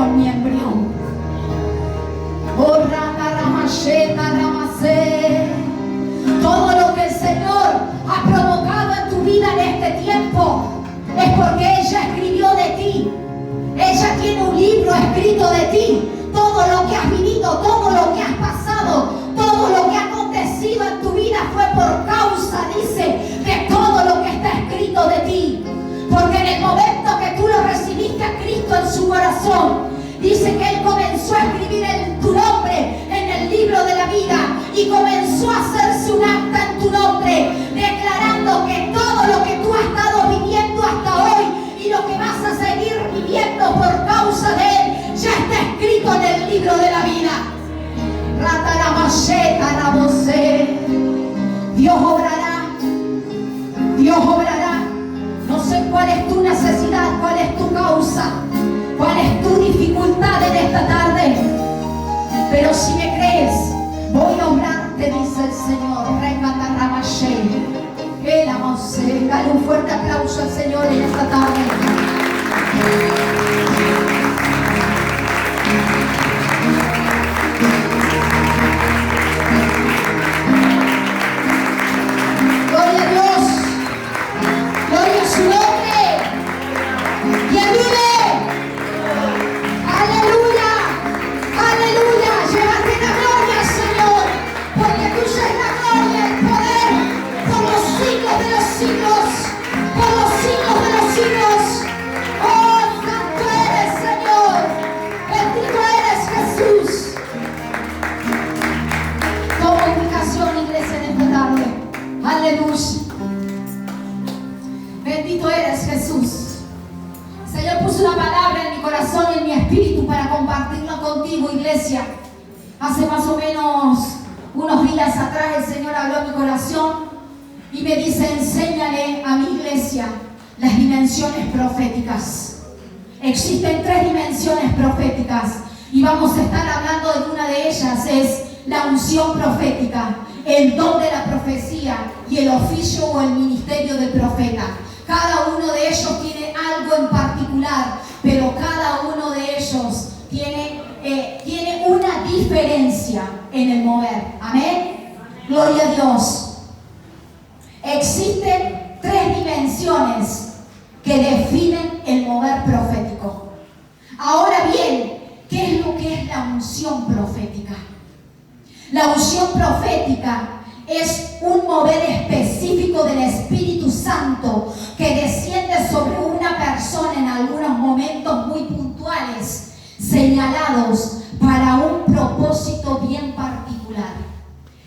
embrión, mi embrión. Oh, todo lo que el Señor ha provocado en tu vida en este tiempo es porque ella escribió de ti. Ella tiene un libro escrito de ti. Todo lo que has vivido, todo lo que has pasado, todo lo que ha acontecido en tu vida fue por causa, dice, de todo lo que está escrito de ti. Porque en el momento que tú lo recibiste a Cristo en su corazón, dice que Él comenzó a escribir en tu nombre en el libro de la vida y comenzó a hacerse un acta en tu nombre, declarando que todo lo que tú has estado viviendo hasta hoy y lo que vas a seguir viviendo por causa de Él ya está escrito en el libro de la vida. Dios obrará. Dios obrará. No sé cuál es tu necesidad, cuál es tu causa, cuál es tu dificultad en esta tarde. Pero si me crees, voy a obrar, te dice el Señor. Dale un fuerte aplauso al Señor en esta tarde. Gloria a Dios. Gloria a su nombre. Y ayude. Aleluya. Aleluya. Llévate la gloria, Señor. Porque tuya es la gloria, el poder, por los siglos de los siglos. Por los siglos de los siglos. Oh, santo eres, Señor. Bendito eres, Jesús. Toma indicación, iglesia, en esta tarde. Aleluya. Bendito eres, Jesús. El Señor puso una palabra en mi corazón y en mi espíritu para compartirla contigo, iglesia. Hace más o menos unos días atrás el Señor habló en mi corazón y me dice: enséñale a mi iglesia las dimensiones proféticas. Existen 3 dimensiones proféticas y vamos a estar hablando de una de ellas. Es la unción profética, el don de la profecía y el oficio o el ministerio del profeta. Cada uno de ellos tiene algo en particular, pero cada uno de ellos tiene una diferencia en el mover. Amén. Gloria a Dios. Existen 3 dimensiones que definen el mover profético. Ahora bien, ¿qué es lo que es la unción profética? La unción profética es un mover específico del Espíritu Santo que desciende sobre una persona en algunos momentos muy puntuales, señalados para un propósito bien particular.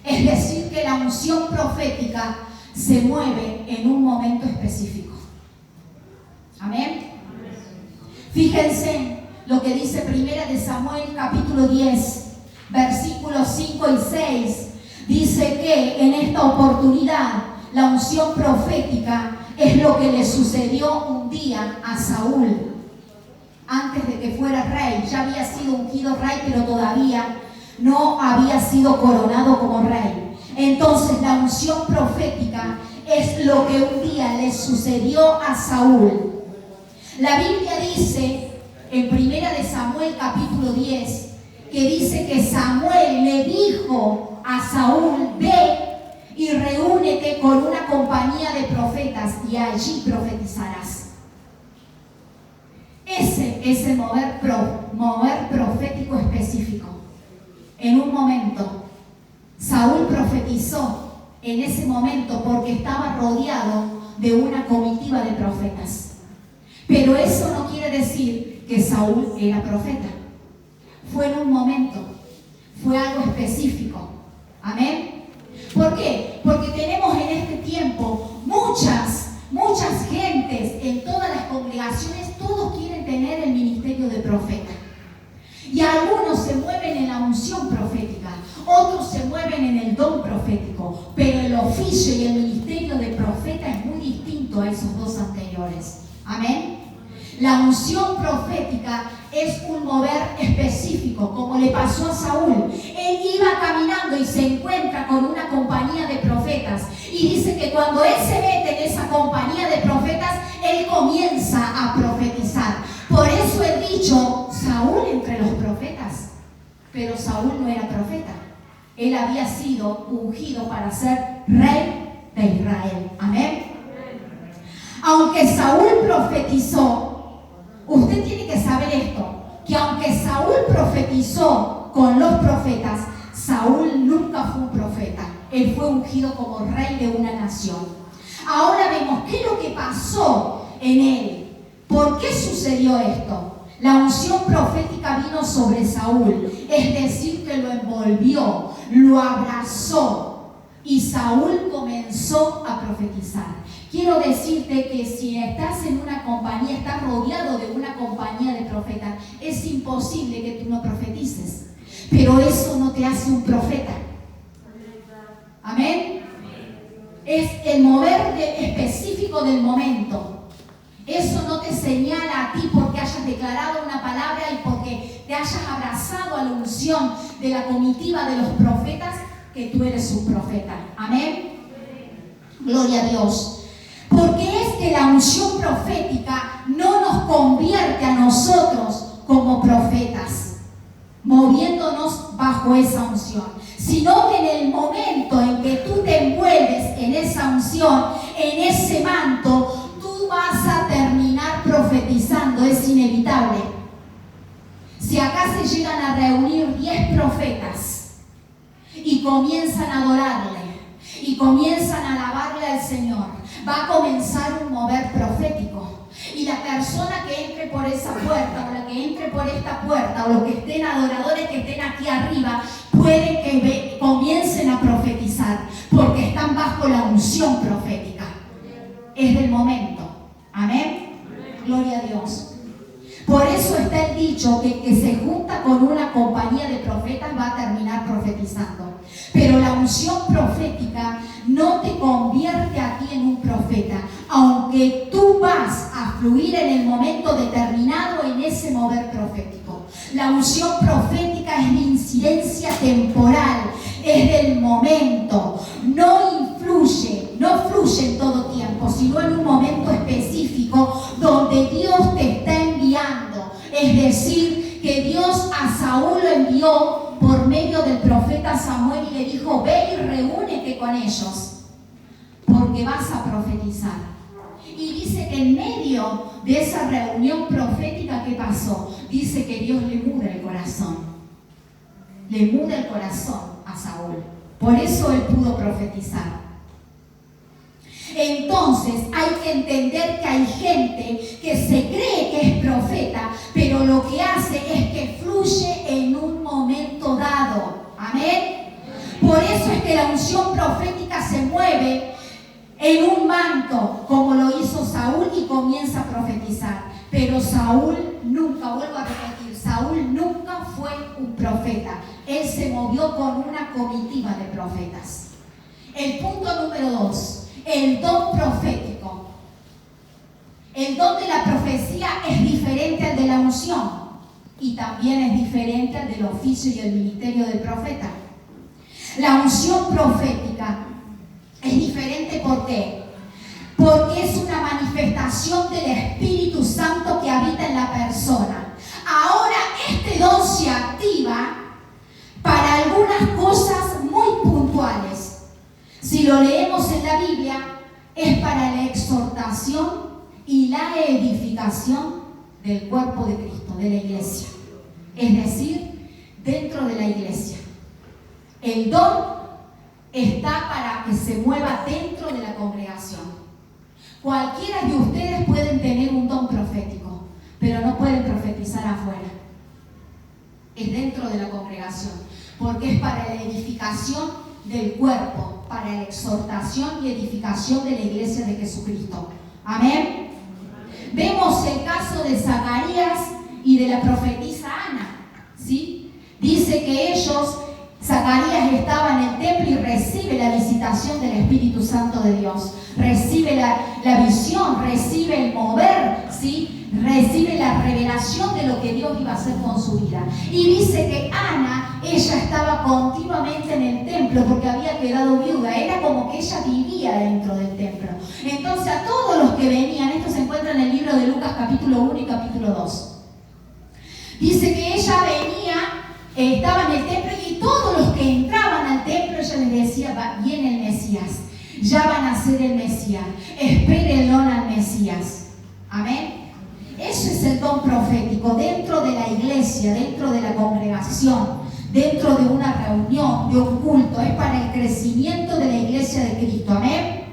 Es decir, que la unción profética se mueve en un momento específico. Amén. Fíjense lo que dice 1 Samuel capítulo 10, versículos 5 y 6. Dice que en esta oportunidad la unción profética es lo que le sucedió un día a Saúl antes de que fuera rey. Ya había sido ungido rey, pero todavía no había sido coronado como rey. Entonces la unción profética es lo que un día le sucedió a Saúl. La Biblia dice en 1 Samuel capítulo 10 que dice que Samuel le dijo a Saúl: ve y reúnete con una compañía de profetas y allí profetizarás. Ese es el mover profético específico. En un momento, Saúl profetizó en ese momento porque estaba rodeado de una comitiva de profetas. Pero eso no quiere decir que Saúl era profeta. Fue en un momento, fue algo específico. Amén. ¿Por qué? Porque tenemos en este tiempo muchas gentes en todas las congregaciones. Todos quieren tener el ministerio de profeta. Y algunos se mueven en la unción profética, otros se mueven en el don profético, pero el oficio y el ministerio de profeta es muy distinto a esos dos anteriores. Amén. La unción profética es un mover específico, como le pasó a Saúl. Él iba caminando y se encuentra con una compañía de profetas. Y dice que cuando él se mete en esa compañía de profetas, él comienza a profetizar. Por eso he dicho, Saúl pero Saúl no era profeta. Él había sido ungido para ser rey de Israel. Amén. Aunque Saúl profetizó, usted tiene que saber esto, que aunque Saúl profetizó con los profetas, Saúl nunca fue un profeta. Él fue ungido como rey de una nación. Ahora vemos qué es lo que pasó en él. ¿Por qué sucedió esto? La unción profética vino sobre Saúl, es decir, que lo envolvió, lo abrazó y Saúl comenzó a profetizar. Quiero decirte que si estás en una compañía, estás rodeado de una compañía de profetas, es imposible que tú no profetices, pero eso no te hace un profeta. Amén. Es el mover específico del momento. Eso no te señala a ti porque hayas declarado una palabra y porque te hayas abrazado a la unción de la comitiva de los profetas, que tú eres un profeta. Amén. Gloria a Dios. Porque es que la unción profética no nos convierte a nosotros como profetas, moviéndonos bajo esa unción, sino que en el momento en que tú te envuelves en esa unción, en ese manto, vas a terminar profetizando, es inevitable. Si acá se llegan a reunir 10 profetas y comienzan a adorarle y comienzan a alabarle al Señor, va a comenzar un mover profético. Y la persona que entre por esa puerta o la que entre por esta puerta o los que estén adoradores que estén aquí arriba pueden que comiencen a profetizar porque están bajo la unción profética. Es del momento. Amén. Gloria a Dios. Por eso está el dicho que el que se junta con una compañía de profetas va a terminar profetizando. Pero la unción profética no te convierte a ti en un profeta, aunque tú vas a fluir en el momento determinado en ese mover profético. La unción profética es de incidencia temporal, es del momento, no fluye en todo tiempo, sino en un momento específico donde Dios te está enviando. Es decir, que Dios a Saúl lo envió por medio del profeta Samuel y le dijo: ve y reúnete con ellos, porque vas a profetizar. Y dice que en medio de esa reunión profética que pasó, dice que Dios le muda el corazón. Le muda el corazón a Saúl. Por eso él pudo profetizar. Entonces hay que entender que hay gente que se cree que es profeta, pero lo que hace es que fluye en un momento dado. Amén. Por eso es que la unción profética se mueve en un manto, como lo hizo Saúl, y comienza a profetizar. Pero Saúl nunca, vuelvo a repetir, Saúl nunca fue un profeta. Él se movió con una comitiva de profetas. El punto número 2. El don profético. El don de la profecía es diferente al de la unción y también es diferente al del oficio y el ministerio del profeta. La unción profética es diferente, ¿por qué? Porque es una manifestación del Espíritu Santo que habita en la persona. Ahora este don se activa para algunas cosas muy puntuales. Si lo leemos en la Biblia, es para la exhortación y la edificación del cuerpo de Cristo, de la iglesia. Es decir, dentro de la iglesia. El don está para que se mueva dentro de la congregación. Cualquiera de ustedes pueden tener un don profético, pero no pueden profetizar afuera. Es dentro de la congregación, porque es para la edificación del cuerpo, para la exhortación y edificación de la iglesia de Jesucristo. Amén. Vemos el caso de Zacarías y de la profetisa Ana, ¿sí? Dice que Zacarías estaba en el templo y recibe la visitación del Espíritu Santo de Dios, recibe la visión, recibe el mover, ¿sí? Recibe la revelación de lo que Dios iba a hacer con su vida. Y dice que Ana, ella estaba continuamente en el templo porque había quedado viuda. Era como que ella vivía dentro del templo. Entonces a todos los que venían, esto se encuentra en el libro de Lucas capítulo 1 y capítulo 2. Dice que ella venía estaba en el templo y todos los que entraban al templo ella les decía, viene el Mesías, ya van a ser el Mesías, espérenlo al Mesías. Amén. Eso es el don profético dentro de la iglesia, dentro de la congregación, dentro de una reunión, de un culto. Es para el crecimiento de la iglesia de Cristo. Amén.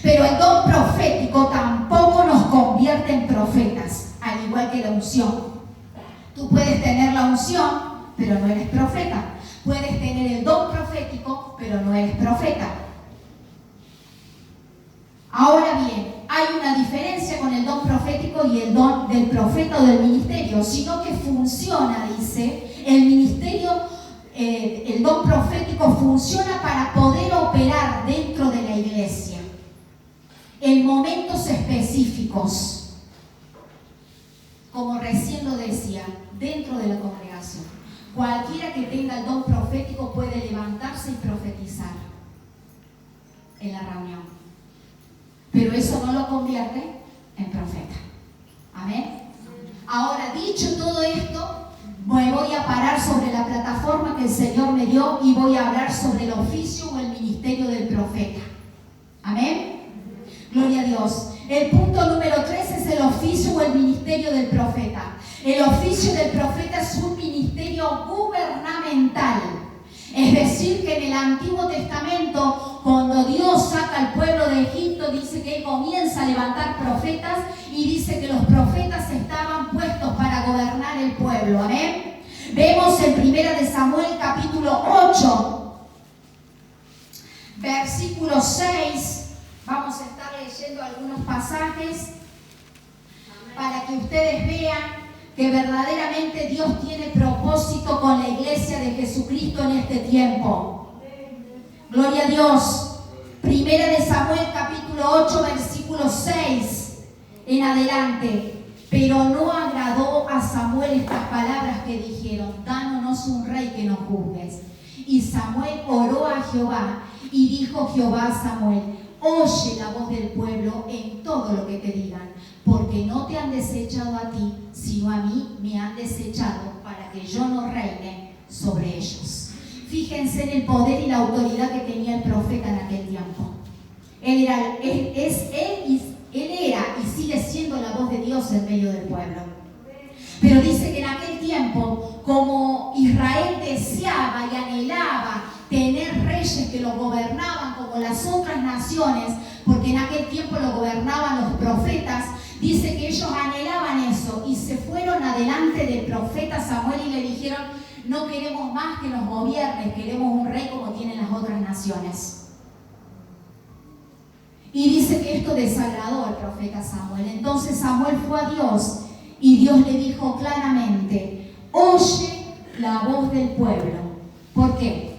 Pero el don profético tampoco nos convierte en profetas, al igual que la unción. Tú puedes tener la unción, pero no eres profeta. Puedes tener el don profético, pero no eres profeta. Ahora bien, hay una diferencia con el don profético y el don del profeta o del ministerio, sino que funciona, dice, el ministerio, el don profético funciona para poder operar dentro de la iglesia en momentos específicos, como recién lo decía, dentro de la congregación. Cualquiera que tenga el don profético puede levantarse y profetizar en la reunión. Pero eso no lo convierte en profeta. Amén. Ahora, dicho todo esto, me voy a parar sobre la plataforma que el Señor me dio y voy a hablar sobre el oficio o el ministerio del profeta. Amén. Gloria a Dios. El punto número 3 es el oficio o el ministerio del profeta. El oficio del profeta es un ministerio gubernamental. Es decir, que en el Antiguo Testamento, cuando Dios saca al pueblo de Egipto, dice que Él comienza a levantar profetas y dice que los profetas estaban puestos para gobernar el pueblo. Amén. Vemos en 1 Samuel capítulo 8, versículo 6. Vamos a estar leyendo algunos pasajes para que ustedes vean que verdaderamente Dios tiene propósito con la iglesia de Jesucristo en este tiempo. Gloria a Dios. 1 Samuel capítulo 8 versículo 6 en adelante. Pero no agradó a Samuel estas palabras que dijeron: danos un rey que nos juzgues. Y Samuel oró a Jehová y dijo Jehová a Samuel: oye la voz del pueblo en todo lo que te digan, porque no te han desechado a ti, sino a mí me han desechado para que yo no reine sobre ellos. Fíjense en el poder y la autoridad que tenía el profeta en aquel tiempo. Él era y sigue siendo la voz de Dios en medio del pueblo. Pero dice que en aquel tiempo, como Israel deseaba y anhelaba tener reyes que lo gobernaban como las otras naciones, porque en aquel tiempo lo gobernaban los profetas, dice que ellos anhelaban eso y se fueron adelante del profeta Samuel y le dijeron: no queremos más que nos gobierne, queremos un rey como tienen las otras naciones. Y dice que esto desagradó al profeta Samuel. Entonces Samuel fue a Dios y Dios le dijo claramente: oye la voz del pueblo. ¿Por qué?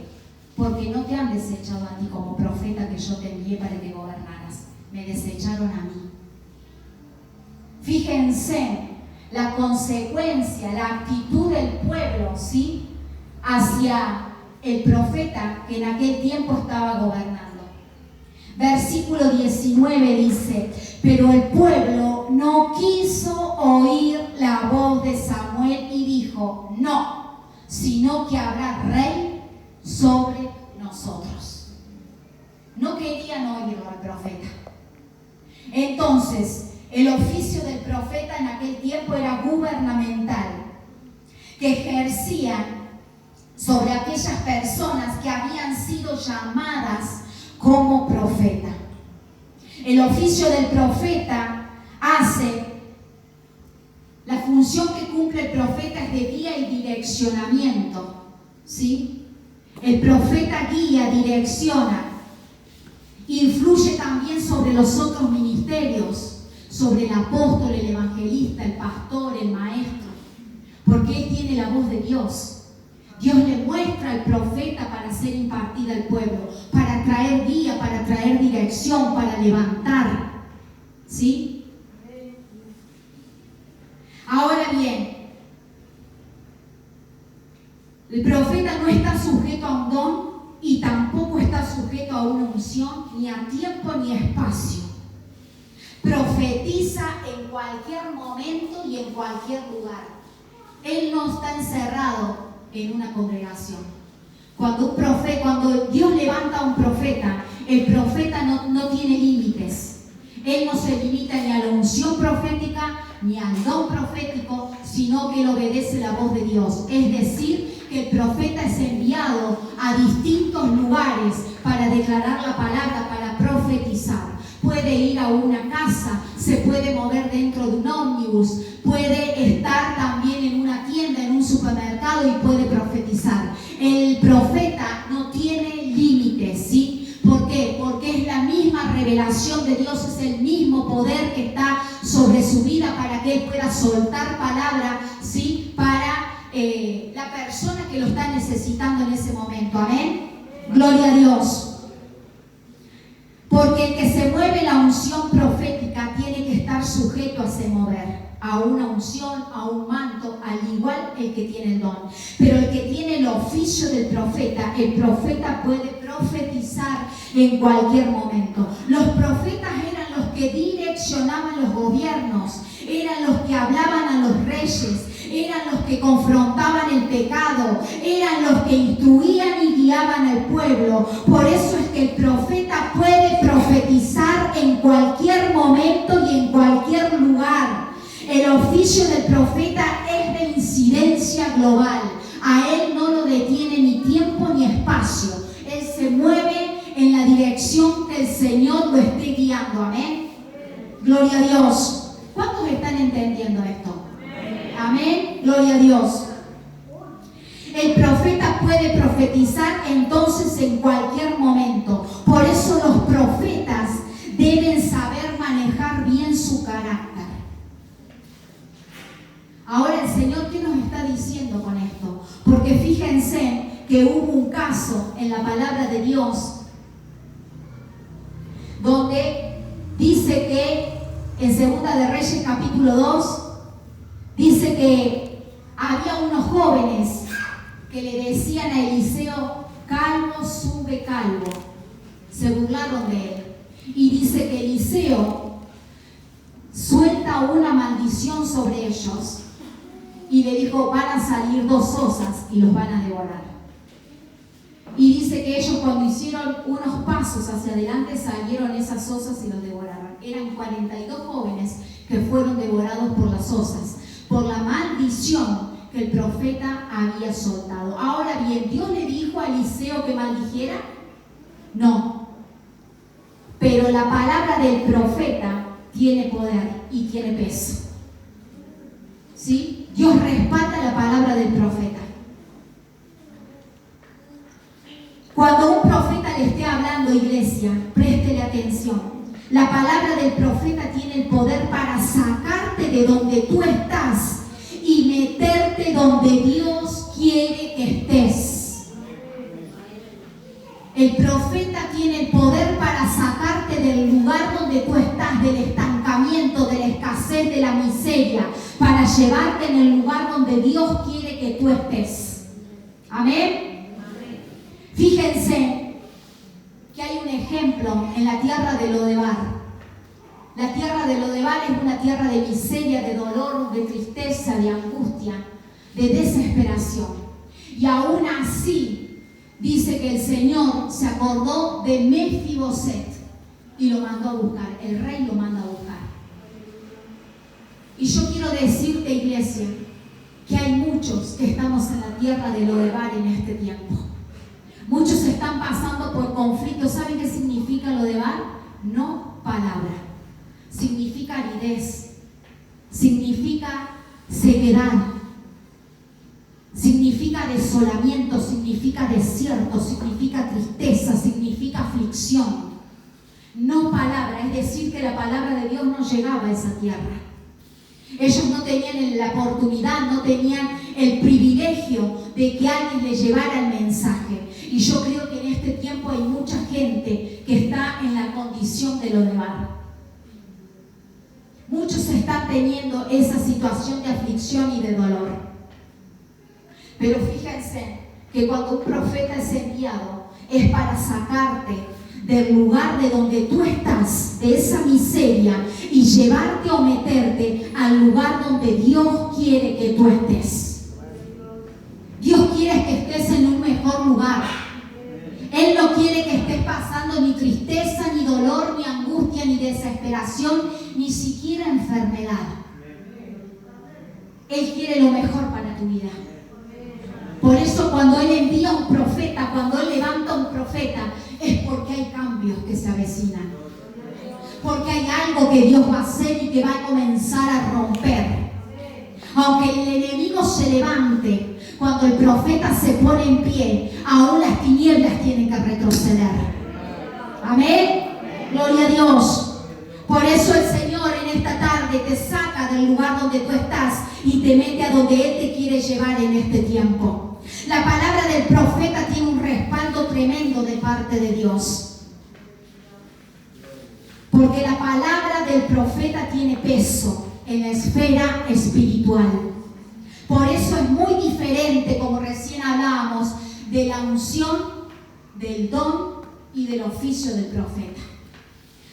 Porque no te han desechado a ti como profeta que yo te envié para que gobernaras. Me desecharon a mí. Fíjense la consecuencia, la actitud del pueblo, ¿sí?, hacia el profeta que en aquel tiempo estaba gobernando. Versículo 19 dice: pero el pueblo no quiso oír la voz de Samuel y dijo: no, sino que habrá rey sobre nosotros. No querían oírlo al profeta. Entonces, el oficio del profeta en aquel tiempo era gubernamental, que ejercían sobre aquellas personas que habían sido llamadas como profeta. El oficio del profeta hace, la función que cumple el profeta es de guía y direccionamiento, ¿sí? El profeta guía, direcciona, influye también sobre los otros ministerios, sobre el apóstol, el evangelista, el pastor, el maestro, porque él tiene la voz de Dios. Dios le muestra al profeta para ser impartida al pueblo, para traer guía, para traer dirección, para levantar, ¿sí? Ahora bien, el profeta no está sujeto a un don y tampoco está sujeto a una unción, ni a tiempo ni a espacio. Profetiza en cualquier momento y en cualquier lugar. Él no está encerrado en una congregación. Cuando Dios levanta a un profeta, el profeta no tiene límites. Él no se limita ni a la unción profética ni al don profético, sino que él obedece la voz de Dios. Es decir, que el profeta es enviado a distintos lugares para declarar la palabra, para profetizar. Puede ir a una casa, se puede mover dentro de un ómnibus, puede estar también en una tienda, en un supermercado y puede profetizar. El profeta no tiene límites, ¿sí? ¿Por qué? Porque es la misma revelación de Dios, es el mismo poder que está sobre su vida para que él pueda soltar palabra, ¿sí? Para la persona que lo está necesitando en ese momento. Amén. Gloria a Dios. Porque el que se mueve la unción profética tiene que estar sujeto a se mover, a una unción, a un manto, al igual el que tiene el don. Pero el que tiene el oficio del profeta, el profeta puede profetizar en cualquier momento. Los profetas eran los que direccionaban los gobiernos, eran los que hablaban a los reyes, eran los que confrontaban el pecado, eran los que instruían y guiaban al pueblo. Por eso es que el profeta puede profetizar en cualquier momento y en cualquier lugar. El oficio del profeta es de incidencia global. A él no lo detiene ni tiempo ni espacio. Él se mueve en la dirección que el Señor lo esté guiando. Amén. Gloria a Dios. ¿Cuántos están entendiendo esto? Amén. Gloria a Dios. El profeta puede profetizar entonces en cualquier momento. Por eso los profetas deben saber manejar bien su carácter. Ahora el Señor, ¿qué nos está diciendo con esto? Porque fíjense que hubo un caso en la palabra de Dios donde dice que en Segunda de Reyes capítulo 2 dice que había unos jóvenes que le decían a Eliseo: calvo sube calvo. Se burlaron de él. Y dice que Eliseo suelta una maldición sobre ellos y le dijo: van a salir 2 osas y los van a devorar. Y dice que ellos, cuando hicieron unos pasos hacia adelante, salieron esas osas y los devoraron. Eran 42 jóvenes que fueron devorados por las osas, por la maldición que el profeta había soltado. Ahora bien, ¿Dios le dijo a Eliseo que maldijera? No. Pero la palabra del profeta tiene poder y tiene peso. ¿Sí? Dios respalda la palabra del profeta. Cuando un profeta le esté hablando, iglesia, préstele atención. La palabra del profeta tiene el poder para sacarte de donde tú estás y meterte donde Dios quiere que estés. El profeta tiene el poder para sacarte del lugar donde tú estás, del estancamiento, de la escasez, de la miseria, para llevarte en el lugar donde Dios quiere que tú estés. Amén. Fíjense que hay un ejemplo en la tierra de Lodebar. La tierra de Lodebar es una tierra de miseria, de dolor, de tristeza, de angustia, de desesperación. Y aún así, dice que el Señor se acordó de Mefiboset y lo mandó a buscar. El rey lo manda a buscar. Y yo quiero decirte, iglesia, que hay muchos que estamos en la tierra de Lodebar en este tiempo. Muchos están pasando por conflictos. ¿Saben qué significa Lodebar? No palabra. Significa aridez. Significa sequedad. Significa desolamiento. Significa desierto. Significa tristeza. Significa aflicción. No palabra. Es decir, que la palabra de Dios no llegaba a esa tierra. Ellos no tenían la oportunidad, no tenían el privilegio de que alguien les llevara el mensaje. Y yo creo que en este tiempo hay mucha gente que está en la condición de Lodebar. Muchos están teniendo esa situación de aflicción y de dolor. Pero fíjense que cuando un profeta es enviado, es para sacarte del lugar de donde tú estás, de esa miseria, y llevarte o meterte al lugar donde Dios quiere que tú estés. Dios quiere quiere que estés en un mejor lugar. Él no quiere que estés pasando ni tristeza, ni dolor, ni angustia, ni desesperación, ni siquiera enfermedad. Él quiere lo mejor para tu vida. Por eso cuando Él envía un profeta, cuando Él levanta un profeta, es porque hay cambios que se avecinan. Porque hay algo que Dios va a hacer y que va a comenzar a romper. Aunque el enemigo se levante, cuando el profeta se pone en pie, aún las tinieblas tienen que retroceder. Amén. Gloria a Dios. Por eso el Señor en esta tarde te saca del lugar donde tú estás y te mete a donde Él te quiere llevar en este tiempo. La palabra del profeta tiene un respaldo tremendo de parte de Dios. Porque la palabra del profeta tiene peso en la esfera espiritual. Por eso es muy diferente, como recién hablábamos, de la unción, del don y del oficio del profeta.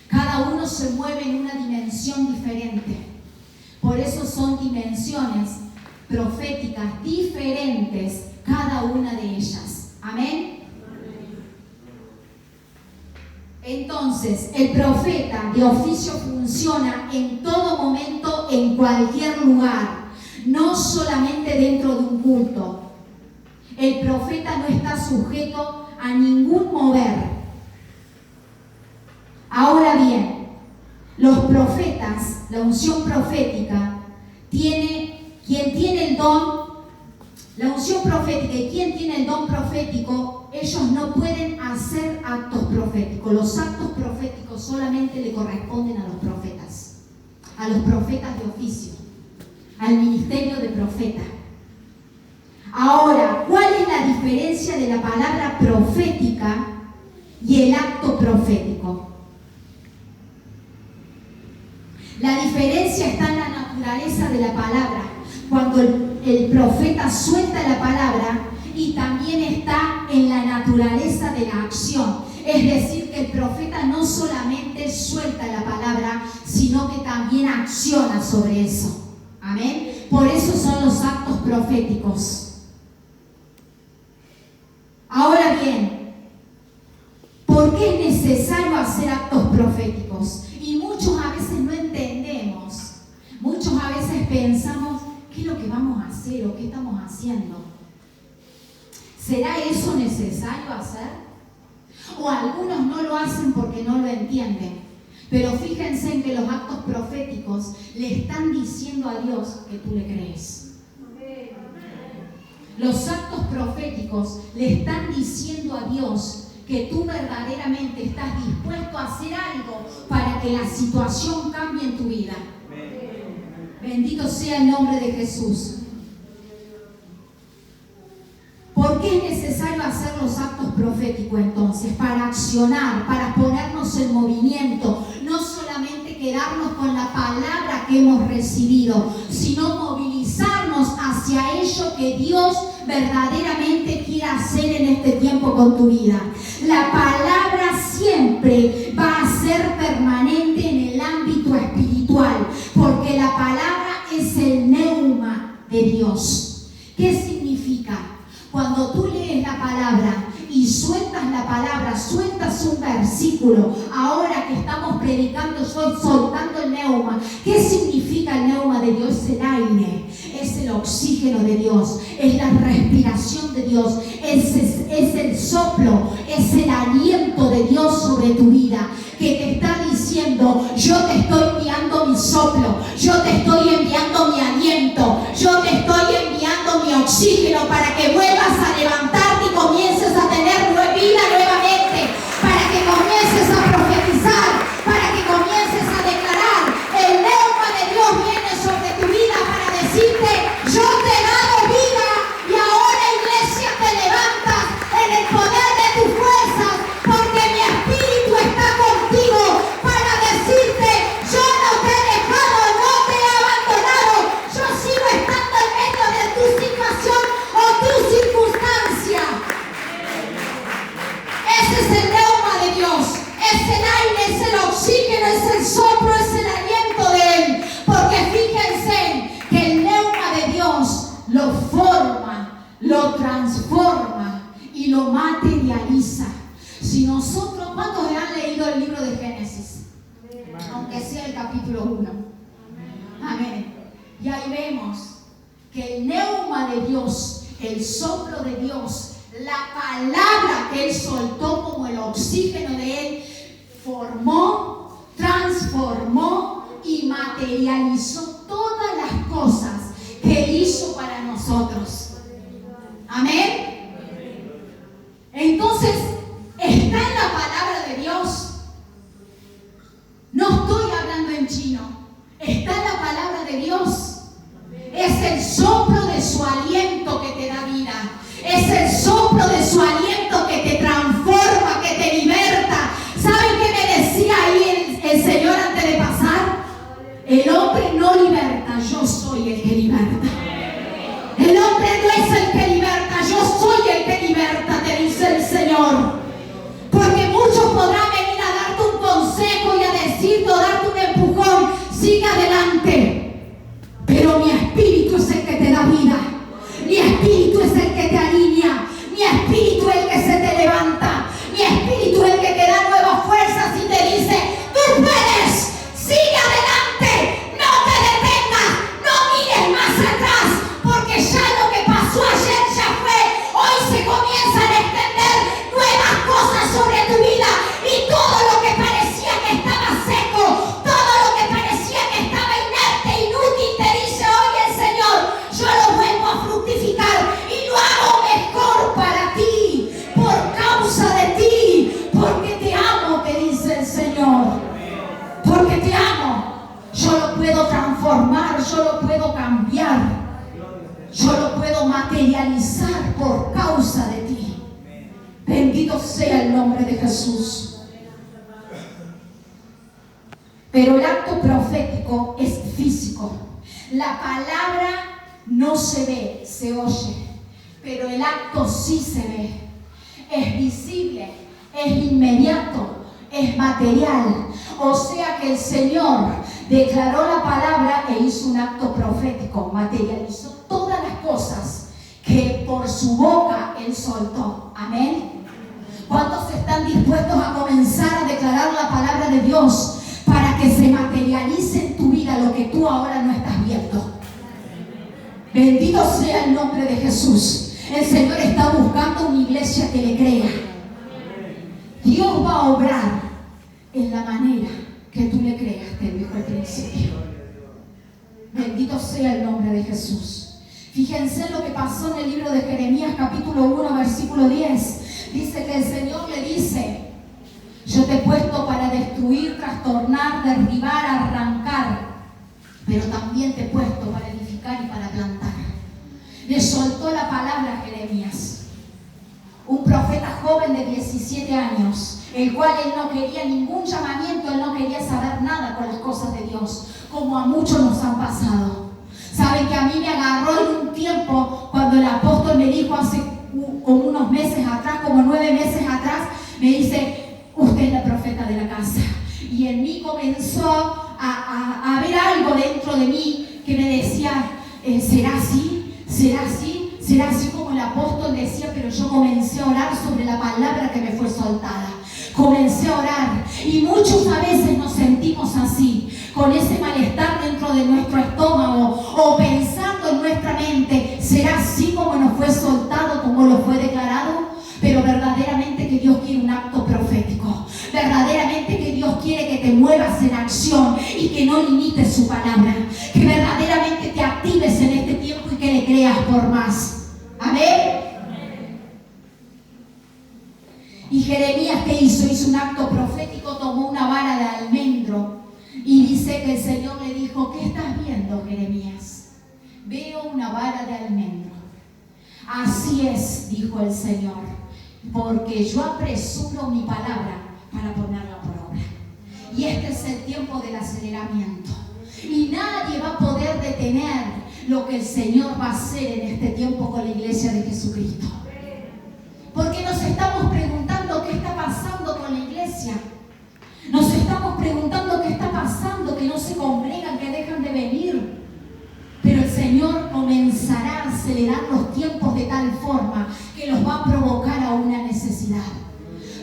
Cada uno se mueve en una dimensión diferente. Por eso son dimensiones proféticas diferentes, cada una de ellas. Amén. Entonces, el profeta de oficio funciona en todo momento, en cualquier lugar, no solamente dentro de un culto. El profeta no está sujeto a ningún mover. Ahora bien, los profetas, la unción profética, quien tiene el don, la unción profética y quien tiene el don profético, ellos no pueden hacer actos proféticos. Los actos proféticos solamente le corresponden a los profetas de oficio, al ministerio de profeta. Ahora, ¿cuál es la diferencia de la palabra profética y el acto profético? La diferencia está en la naturaleza de la palabra. Cuando el profeta suelta la palabra, y también está en la naturaleza de la acción. Es decir, que el profeta no solamente suelta la palabra, sino que también acciona sobre eso. Amén. Por eso son los actos proféticos. Ahora bien, ¿por qué es necesario hacer actos proféticos? Y muchos a veces no entendemos. Muchos a veces pensamos, ¿qué es lo que vamos a hacer o qué estamos haciendo? ¿Será eso necesario hacer? O algunos no lo hacen porque no lo entienden. Pero fíjense en que los actos proféticos le están diciendo a Dios que tú le crees. Los actos proféticos le están diciendo a Dios que tú verdaderamente estás dispuesto a hacer algo para que la situación cambie en tu vida. Bendito sea el nombre de Jesús. ¿Por qué es necesario hacer los actos proféticos entonces? Para accionar, para ponernos en movimiento, no solamente quedarnos con la palabra que hemos recibido, sino movilizarnos hacia ello que Dios verdaderamente quiere hacer en este tiempo con tu vida. La palabra siempre va a ser permanente en el ámbito espiritual, porque la palabra es el neuma de Dios. ¿Qué significa? Cuando tú lees la palabra y sueltas la palabra, sueltas un versículo, ahora que estamos predicando, estoy soltando el neuma. ¿Qué significa el neuma de Dios? Es el aire, es el oxígeno de Dios, es la respiración de Dios, es el soplo, es el aliento de Dios sobre tu vida, que te está diciendo, yo te estoy enviando mi soplo, yo te estoy enviando mi aliento, yo te estoy enviando mi oxígeno para que vuelvas a levantarte y comiences a tener vida nuevamente, para que comiences a profetizar, para que comiences a declarar. El neuma de Dios viene sobre tu vida para decirte, yo te he dado vida y ahora, iglesia, te levantas en el poder de tus fuerzas, porque mi espíritu está todo el libro de Génesis, aunque sea el capítulo 1. Amén. Y ahí vemos que el neuma de Dios, el soplo de Dios, la palabra que Él soltó como el oxígeno de Él, formó, transformó y materializó todas las cosas que Él hizo para nosotros. Amén. Entonces, está en la palabra de Dios. No estoy hablando en chino. Está en la palabra de Dios. Es el soplo de su aliento que te da vida. Es el soplo de su aliento que te transforma, que te liberta. ¿Saben qué me decía ahí el Señor antes de pasar? El hombre no liberta, yo soy el que liberta. El hombre no es el que liberta, yo soy el que liberta, te dice el Señor. Porque muchos podrán venir a darte un consejo y a decirte o darte un empujón, sigue adelante. Pero mi espíritu es el que te da vida. Mi espíritu es el que te alinea. Mi espíritu es el que se te levanta. Mi espíritu es el que te da nuevas fuerzas y te dice, tú puedes, sigue adelante, no te detengas, no mires más atrás, porque ya lo que pasó ayer ya fue. Hoy se comienzan a extender nuevas cosas sobre tu vida y todo lo que parecía que estaba seco, todo lo que parecía que estaba inerte, inútil, te dice hoy el Señor, yo lo vuelvo a fructificar y lo hago mejor para ti, por causa de ti, porque te amo, te dice el Señor, porque te amo. Yo lo puedo transformar, yo lo puedo cambiar, yo lo puedo materializar por causa de ti. Bendito sea el nombre de Jesús. Pero el acto profético es físico. La palabra no se ve, se oye, pero el acto sí se ve. Es visible, es inmediato, es material. O sea que el Señor declaró la palabra e hizo un acto profético, materializó todas las cosas que por su boca Él soltó. Amén. ¿Cuántos están dispuestos a comenzar a declarar la palabra de Dios para que se materialice en tu vida lo que tú ahora no estás viendo? Bendito sea el nombre de Jesús. El Señor está buscando una iglesia que le crea. Dios va a obrar en la manera que tú le creas, te dijo al principio. Bendito sea el nombre de Jesús. Fíjense lo que pasó en el libro de Jeremías capítulo 1 versículo 10. Dice que el Señor le dice, yo te he puesto para destruir, trastornar, derribar, arrancar, pero también te he puesto para edificar y para plantar. Le soltó la palabra a Jeremías, un profeta joven de 17 años, el cual él no quería ningún llamamiento, él no quería saber nada con las cosas de Dios, como a muchos nos han pasado. Saben que a mí me agarró en un tiempo cuando el apóstol me dijo hace como unos meses atrás, como 9 meses atrás, me dice, usted es la profeta de la casa. Y en mí comenzó a haber algo dentro de mí que me decía, ¿será así? ¿Será así? ¿Será así como el apóstol decía? Pero yo comencé a orar sobre la palabra que me fue soltada. Comencé a orar y muchos a veces nos sentimos así, con ese malestar dentro de nuestro estómago o pensando en nuestra mente, ¿será así como nos fue soltado, como lo fue declarado? Pero verdaderamente que Dios quiere un acto profético, verdaderamente que Dios quiere que te muevas en acción y que no limites su palabra, que verdaderamente te actives en este tiempo y que le creas por más. Amén. Y Jeremías, ¿qué hizo? Hizo un acto profético, tomó una vara de almendro y dice que el Señor le dijo, ¿qué estás viendo, Jeremías? Veo una vara de almendro. Así es, dijo el Señor, porque yo apresuro mi palabra para ponerla por obra. Y este es el tiempo del aceleramiento. Y nadie va a poder detener lo que el Señor va a hacer en este tiempo con la iglesia de Jesucristo. Porque nos estamos preguntando qué está pasando con la iglesia. Nos estamos preguntando qué está pasando, que no se congregan, que dejan de venir. Pero el Señor comenzará a acelerar los tiempos de tal forma que los va a provocar a una necesidad.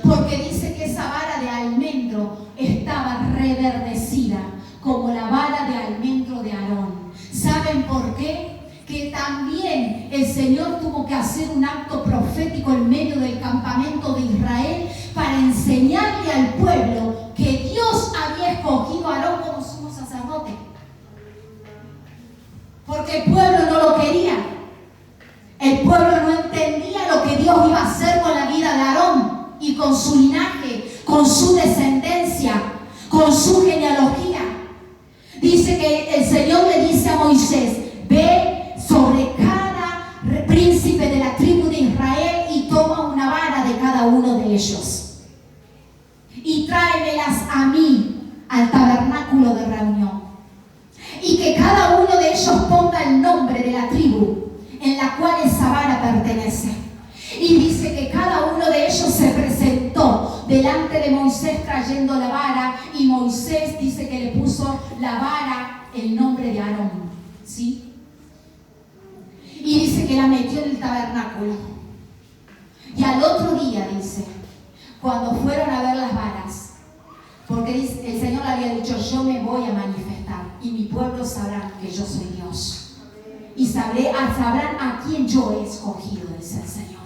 Porque dice que esa vara de almendro almendro estaba reverdecida como la vara de almendro de Aarón. ¿Saben por qué? Que también el Señor tuvo que hacer un acto profético en medio del campamento de Israel para enseñarle al pueblo que Dios había escogido a Aarón como sumo sacerdote. Porque el pueblo no lo quería. El pueblo no entendía lo que Dios iba a hacer con la vida de Aarón y con su linaje, con su descendencia, con su genealogía. Dice que el Señor le dice a Moisés: ve sobre cada príncipe de la tribu de Israel y toma una vara de cada uno de ellos y tráemelas a mí al tabernáculo de reunión, y que cada uno de ellos ponga el nombre de la tribu en la cual esa vara pertenece. Y dice que cada uno de ellos se presentó delante de Moisés trayendo la vara, y Moisés dice que le puso la vara el nombre de Aarón, ¿sí? Y dice que la metió en el tabernáculo. Y al otro día, dice, cuando fueron a ver las varas, porque dice, el Señor le había dicho: yo me voy a manifestar y mi pueblo sabrá que yo soy Dios, y sabrán a quién yo he escogido, dice el Señor.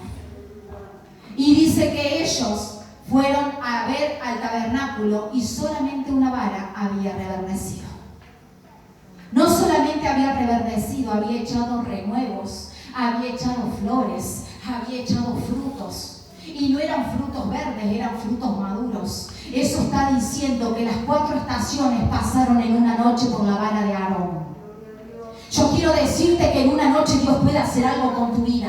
Y dice que ellos fueron a ver al tabernáculo y solamente una vara había reverdecido. No solamente había reverdecido, había echado renuevos, había echado flores, había echado frutos. Y no eran frutos verdes, eran frutos maduros. Eso está diciendo que las 4 estaciones pasaron en una noche por la vara de Aarón. Yo quiero decirte que en una noche Dios puede hacer algo con tu vida.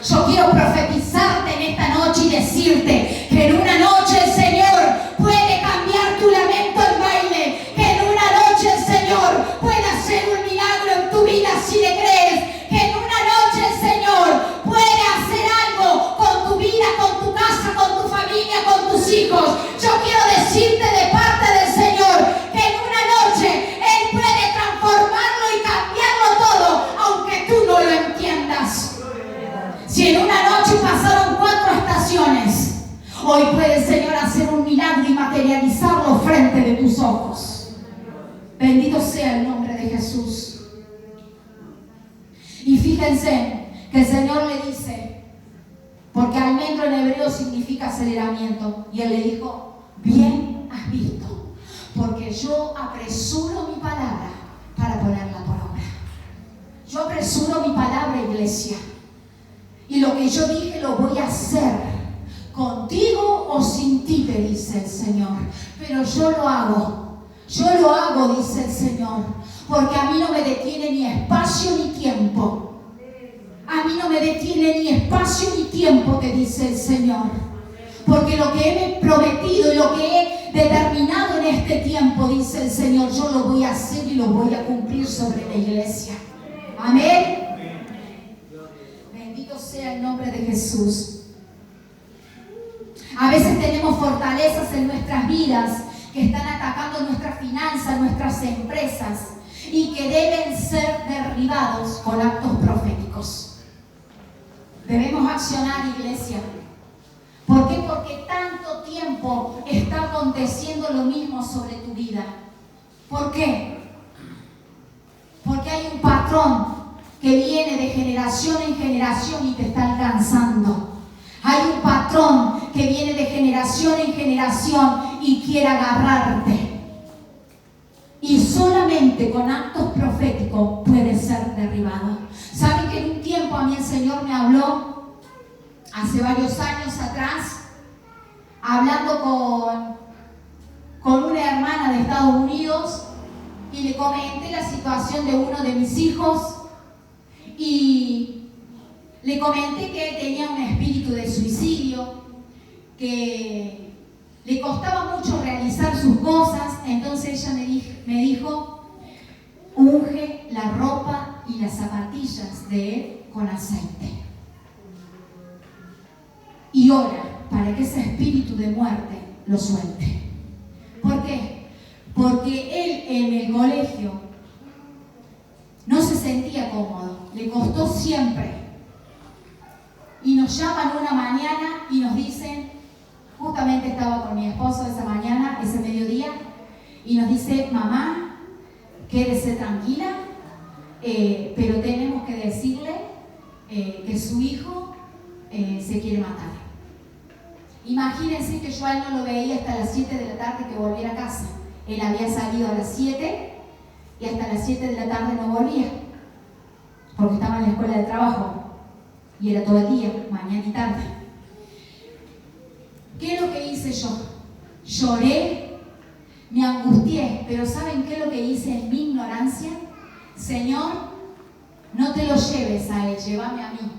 Yo quiero profetizarte en esta noche y decirte que en una noche el Señor puede cambiar tu lamento en baile, que en una noche el Señor puede hacer un milagro en tu vida si le crees, que en una noche el Señor puede hacer algo con tu vida, con tu casa, con tu familia, con tus hijos. Yo quiero decirte de parte del Señor que en una noche Él puede transformarlo y cambiarlo todo, aunque tú no lo entiendas. Si en una noche pasaron 4 estaciones, hoy puede el Señor hacer un milagro y materializarlo frente de tus ojos. Bendito sea el nombre de Jesús. Y fíjense que el Señor le dice, porque almendro en hebreo significa aceleramiento, y Él le dijo: bien has visto, porque yo apresuro mi palabra para ponerla por obra. Yo apresuro mi palabra, iglesia. Y lo que yo dije lo voy a hacer, contigo o sin ti, te dice el Señor. Pero yo lo hago, dice el Señor, porque a mí no me detiene ni espacio ni tiempo. A mí no me detiene ni espacio ni tiempo, te dice el Señor. Porque lo que he prometido y lo que he determinado en este tiempo, dice el Señor, yo lo voy a hacer y lo voy a cumplir sobre la iglesia. Amén. Bendito sea el nombre de Jesús. A veces tenemos fortalezas en nuestras vidas que están atacando nuestras finanzas, nuestras empresas, y que deben ser derribados con actos proféticos. Debemos accionar, iglesia. ¿Por qué? Porque tanto tiempo está aconteciendo lo mismo sobre tu vida. ¿Por qué? Porque hay un patrón que viene de generación en generación y te está alcanzando. Hay un patrón que viene de generación en generación y quiere agarrarte. Y solamente con actos proféticos puede ser derribado. ¿Saben que en un tiempo a mí el Señor me habló, hace varios años atrás, hablando con una hermana de Estados Unidos, y le comenté la situación de uno de mis hijos? Y le comenté que él tenía un espíritu de suicidio, que le costaba mucho realizar sus cosas. Entonces ella me dijo: unge la ropa y las zapatillas de él con aceite y ora para que ese espíritu de muerte lo suelte. ¿Por qué? Porque él en el colegio no se sentía cómodo, le costó siempre. Y nos llaman una mañana y nos dicen: Justamente estaba con mi esposo esa mañana, ese mediodía, y nos dice: mamá, quédese tranquila, pero tenemos que decirle que su hijo se quiere matar. Imagínense que yo a él no lo veía hasta las 7 de la tarde que volviera a casa. Él había salido a las 7 y hasta las 7 de la tarde no volvía, porque estaba en la escuela de trabajo y era todo el día, mañana y tarde. ¿Qué es lo que hice yo? Lloré, me angustié, pero ¿saben qué es lo que hice en mi ignorancia? Señor, no te lo lleves a él, llévame a mí.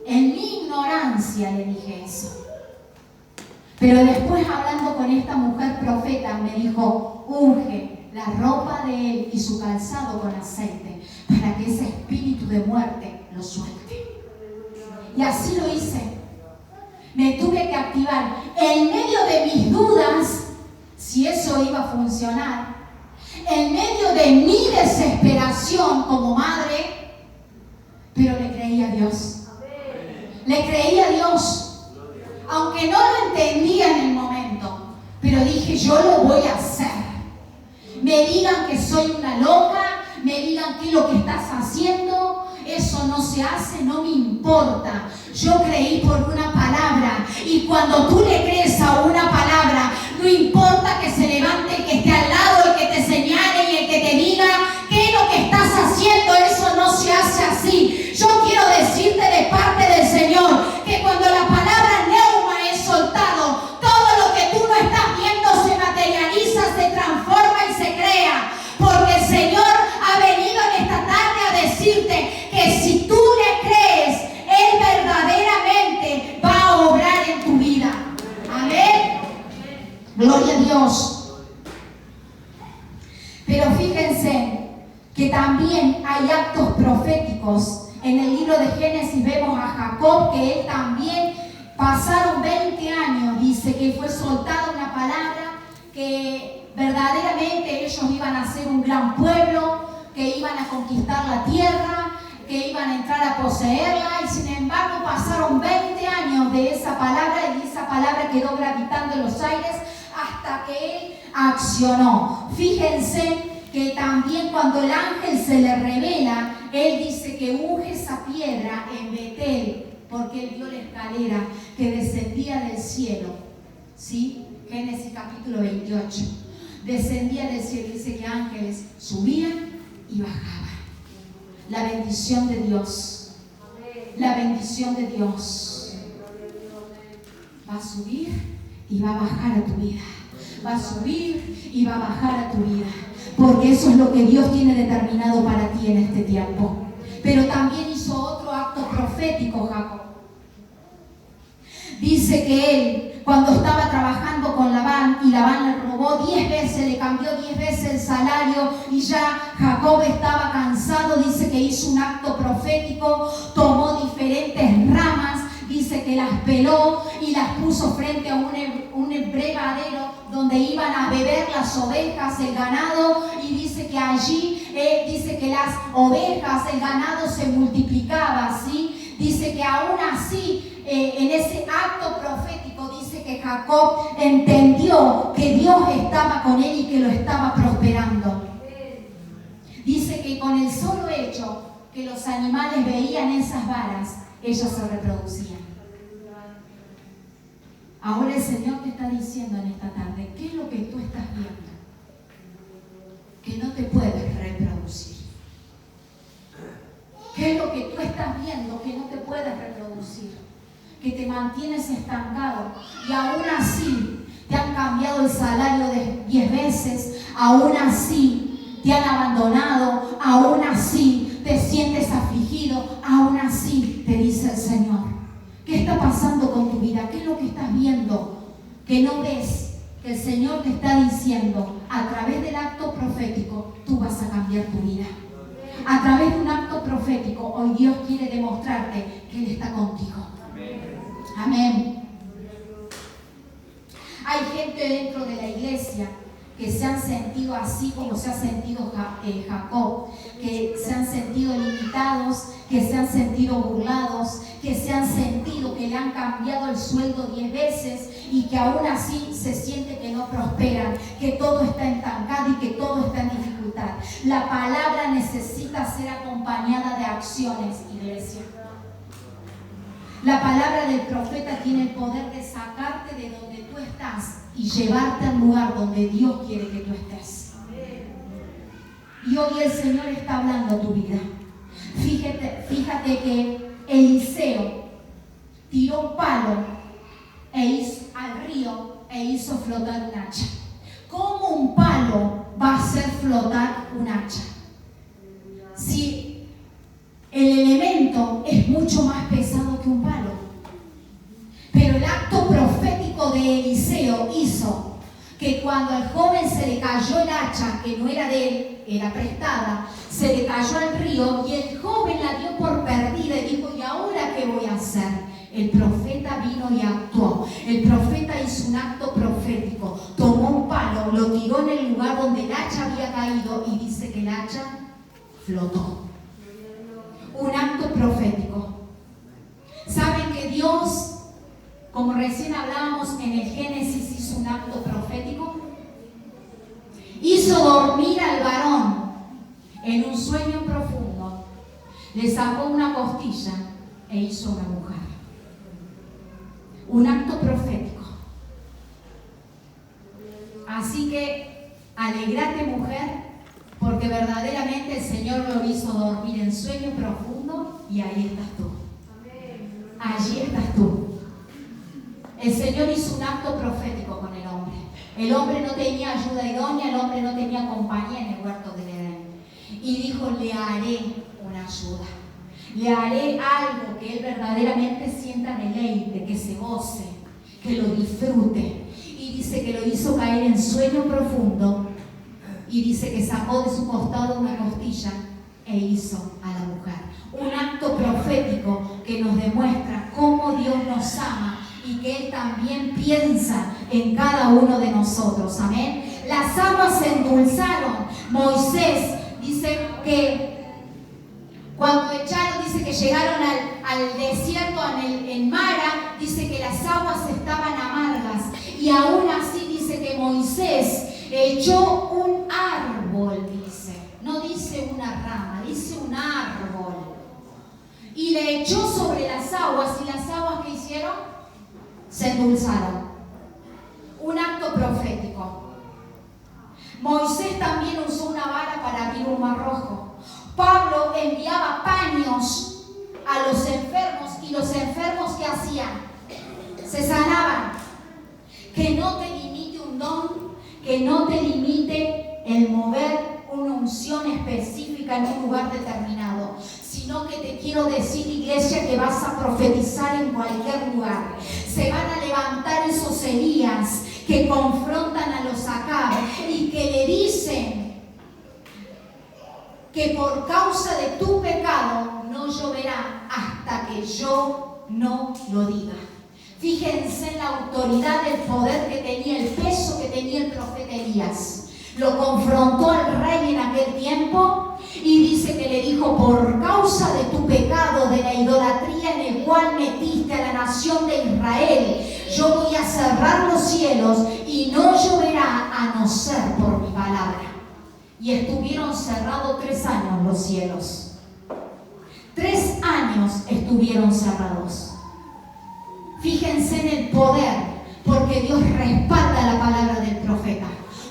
En mi ignorancia le dije eso. Pero después, hablando con esta mujer profeta, me dijo: unge la ropa de él y su calzado con aceite, para que ese espíritu de muerte lo suelte. Y así lo hice. Me tuve que activar en medio de mis dudas si eso iba a funcionar, en medio de mi desesperación como madre, pero le creí a Dios. Le creí a Dios, aunque no lo entendía en el momento, pero dije: yo lo voy a hacer. Me digan que soy una loca, me digan qué es lo que estás haciendo, eso no se hace, no me importa. Yo creí por una palabra, y cuando tú le crees a una palabra, no importa que se levante el que esté al lado, el que te señale y el que te diga qué es lo que estás haciendo, eso no se hace así. Yo quiero decirte de parte del Señor que cuando la palabra neuma es soltado, todo lo que tú no estás viendo se materializa, se transforma y se crea, porque el Señor ha venido en esta tarde a decirte que si tú le crees, Él verdaderamente va a obrar en tu vida. Amén. Gloria a Dios. Pero fíjense que también hay actos proféticos. En el libro de Génesis vemos a Jacob, que él también pasaron 20 años, dice que fue soltada una palabra, que verdaderamente ellos iban a ser un gran pueblo, que iban a conquistar la tierra, que iban a entrar a poseerla, y sin embargo pasaron 20 años de esa palabra, y esa palabra quedó gravitando en los aires hasta que él accionó. Fíjense que también cuando el ángel se le revela, él dice que unge esa piedra en Betel, porque él vio la escalera que descendía del cielo. ¿Sí? Génesis capítulo 28. Descendía del cielo, dice que ángeles subían y bajaban. La bendición de Dios. La bendición de Dios va a subir y va a bajar a tu vida. Va a subir y va a bajar a tu vida. Porque eso es lo que Dios tiene determinado para ti en este tiempo. Pero también hizo otro acto profético Jacob. Dice que él, cuando estaba trabajando con Labán, y Labán le robó 10 veces, le cambió 10 veces el salario, y ya Jacob estaba cansado, dice que hizo un acto profético, tomó diferentes ramas, dice que las peló y las puso frente a un brevadero donde iban a beber las ovejas, el ganado, y dice que allí, dice que las ovejas, el ganado se multiplicaba, ¿sí? Dice que aún así, en ese acto profético, dice que Jacob entendió que Dios estaba con él y que lo estaba prosperando. Dice que con el solo hecho que los animales veían esas varas, ellos se reproducían. Ahora el Señor te está diciendo en esta tarde, ¿qué es lo que tú estás viendo? Que no te puedes reproducir. ¿Qué es lo que tú estás viendo que no te puedes reproducir? Que te mantienes estancado, y aún así te han cambiado el salario de 10 veces, aún así te han abandonado, aún así te sientes afligido, aún así te dice el Señor. ¿Qué está pasando con tu vida? ¿Qué es lo que estás viendo que no ves? Que el Señor te está diciendo, a través del acto profético, tú vas a cambiar tu vida. A través de un acto profético, hoy Dios quiere demostrarte que Él está contigo. Amén. Hay gente dentro de la iglesia que se han sentido así como se ha sentido Jacob, que se han sentido limitados, que se han sentido burlados, que se han sentido que le han cambiado el sueldo 10 veces y que aún así se siente que no prosperan, que todo está estancado y que todo está en dificultad. La palabra necesita ser acompañada de acciones, iglesia. La palabra del profeta tiene el poder de sacarte de donde tú estás y llevarte al lugar donde Dios quiere que tú estés. Y hoy el Señor está hablando a tu vida. Fíjate que Eliseo tiró un palo al río e hizo flotar un hacha. ¿Cómo un palo va a hacer flotar un hacha? Si el elemento es mucho más pesado que un palo. Pero el acto profético de Eliseo hizo que cuando al joven se le cayó el hacha, que no era de él, era prestada, se le cayó al río y el joven la dio por perdida y dijo, ¿y ahora qué voy a hacer? El profeta vino y actuó. El profeta hizo un acto profético. Tomó un palo, lo tiró en el lugar donde el hacha había caído y dice que el hacha flotó. Un acto profético. ¿Saben que Dios, como recién hablábamos en el Génesis, hizo un acto profético? Hizo dormir al varón en un sueño profundo, le sacó una costilla e hizo una mujer. Un acto profético. Así que alégrate, mujer, porque verdaderamente el Señor lo hizo dormir en sueño profundo y ahí estás tú. Allí estás tú. El Señor hizo un acto profético con el hombre. El hombre no tenía ayuda idónea, el hombre no tenía compañía en el huerto del Edén. Y dijo, le haré una ayuda. Le haré algo que él verdaderamente sienta deleite, que se goce, que lo disfrute. Y dice que lo hizo caer en sueño profundo. Y dice que sacó de su costado una costilla e hizo a la mujer. Un acto profético que nos demuestra cómo Dios nos ama y que Él también piensa en cada uno de nosotros. Amén. Las aguas se endulzaron. Moisés dice que cuando echaron, dice que llegaron al desierto, en Mara, dice que las aguas estaban amargas. Y aún así dice que Moisés echó un árbol, dice. No dice una rama, dice un árbol. Y le echó sobre las aguas. ¿Y las aguas qué hicieron? Se endulzaron. Un acto profético. Moisés también usó una vara para abrir un mar rojo. Pablo enviaba paños a los enfermos y los enfermos ¿qué hacían? Se sanaban. Que no te limite un don, que no te limite el mover una unción específica en un lugar determinado, sino que te quiero decir, iglesia, que vas a profetizar en cualquier lugar. Se van a levantar esos Elías que confrontan a los Acab y que le dicen que por causa de tu pecado no lloverá hasta que yo no lo diga. Fíjense en la autoridad, el poder que tenía, el peso que tenía el profeta Elías. Lo confrontó al rey en aquel tiempo y dice que le dijo, por causa de tu pecado, de la idolatría en el cual metiste a la nación de Israel, yo voy a cerrar los cielos y no lloverá a no ser por mi palabra. Y estuvieron cerrados 3 años los cielos. 3 años estuvieron cerrados. Fíjense en el poder, porque Dios respalda la palabra del profeta.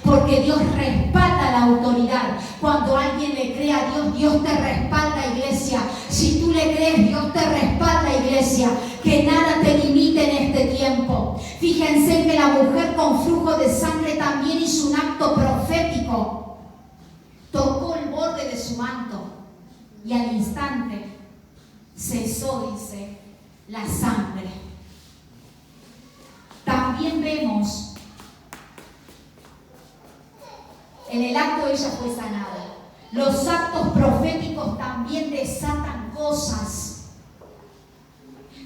Porque Dios respalda la autoridad. Cuando alguien le cree a Dios, Dios te respalda, iglesia. Si tú le crees, Dios te respalda, iglesia. Que nada te limite en este tiempo. Fíjense que la mujer con flujo de sangre también hizo un acto profético. Tocó el borde de su manto y al instante cesó, dice, la sangre. También vemos en el acto ella fue sanada. Los actos proféticos también desatan cosas.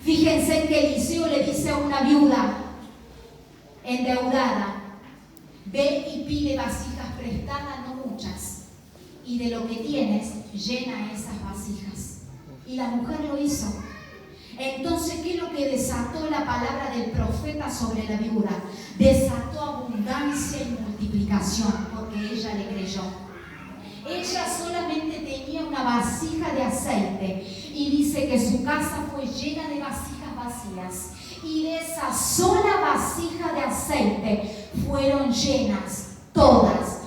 Fíjense que Eliseo le dice a una viuda endeudada, ve y pide vasijas prestadas, no muchas, y de lo que tienes, llena esas vasijas. Y la mujer lo hizo. Entonces, ¿qué es lo que desató la palabra del profeta sobre la viuda? Desató abundancia y multiplicación, porque ella le creyó. Ella solamente tenía una vasija de aceite, y dice que su casa fue llena de vasijas vacías. Y de esa sola vasija de aceite fueron llenas todas,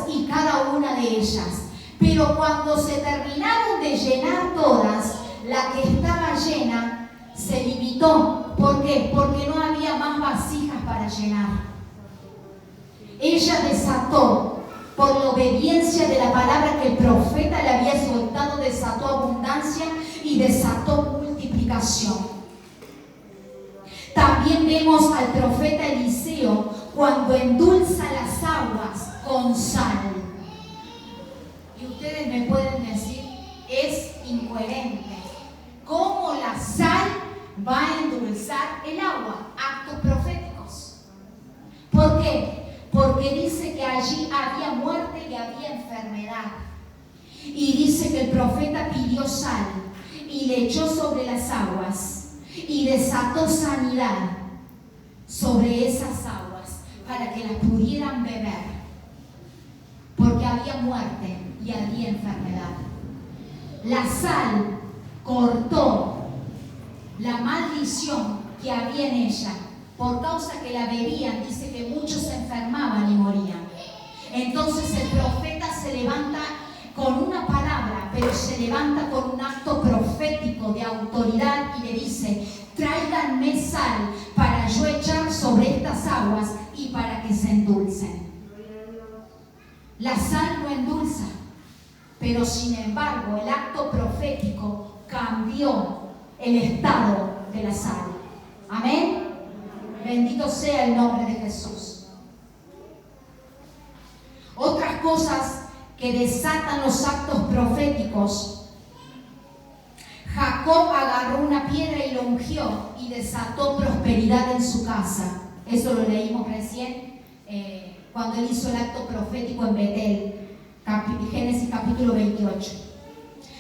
y cada una de ellas. Pero cuando se terminaron de llenar todas, la que estaba llena se limitó. ¿Por qué? Porque no había más vasijas para llenar. Ella desató, por la obediencia de la palabra que el profeta le había soltado, desató abundancia y desató multiplicación. También vemos al profeta Eliseo cuando endulza las aguas con sal. Y ustedes me pueden decir, es incoherente. ¿Cómo la sal va a endulzar el agua? Actos proféticos. ¿Por qué? Porque dice que allí había muerte y había enfermedad. Y dice que el profeta pidió sal y le echó sobre las aguas y desató sanidad sobre esas aguas para que las pudieran beber. Porque había muerte y había enfermedad. La sal cortó la maldición que había en ella. Por causa que la bebían, dice que muchos se enfermaban y morían. Entonces el profeta se levanta con una palabra, pero se levanta con un acto profético de autoridad y le dice: tráiganme sal para yo echar sobre estas aguas y para que se endulcen. La sal no endulza, pero sin embargo el acto profético cambió el estado de la sal. Amén. Bendito sea el nombre de Jesús. Otras cosas que desatan los actos proféticos. Jacob agarró una piedra y lo ungió y desató prosperidad en su casa. Eso lo leímos recién cuando él hizo el acto profético en Betel, Génesis capítulo 28.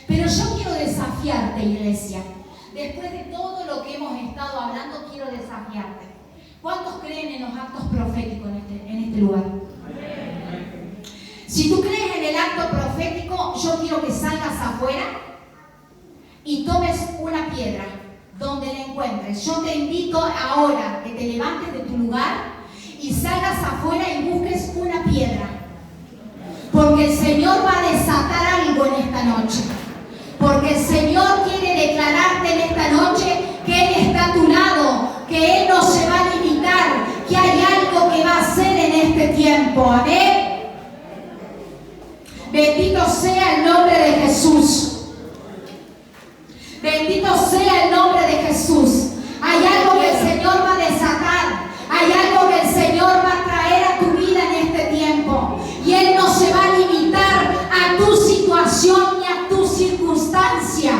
Pero yo quiero desafiarte, iglesia. Después de todo lo que hemos estado hablando, quiero desafiarte. ¿Cuántos creen en los actos proféticos en este lugar? Si tú crees en el acto profético, yo quiero que salgas afuera y tomes una piedra donde la encuentres. Yo te invito ahora que te levantes de tu lugar y salgas afuera y busques una piedra. Porque el Señor va a desatar algo en esta noche. Porque el Señor quiere declararte en esta noche que Él está a tu lado, que Él no se va a limitar, que hay algo que va a hacer en este tiempo. Amén. Bendito sea el nombre de Jesús. Bendito sea el nombre de Jesús. Hay algo que el Señor va a desatar. Hay algo que el Señor va a traer a tu vida en este tiempo. Y Él no se va a limitar a tu situación ni a tu circunstancia.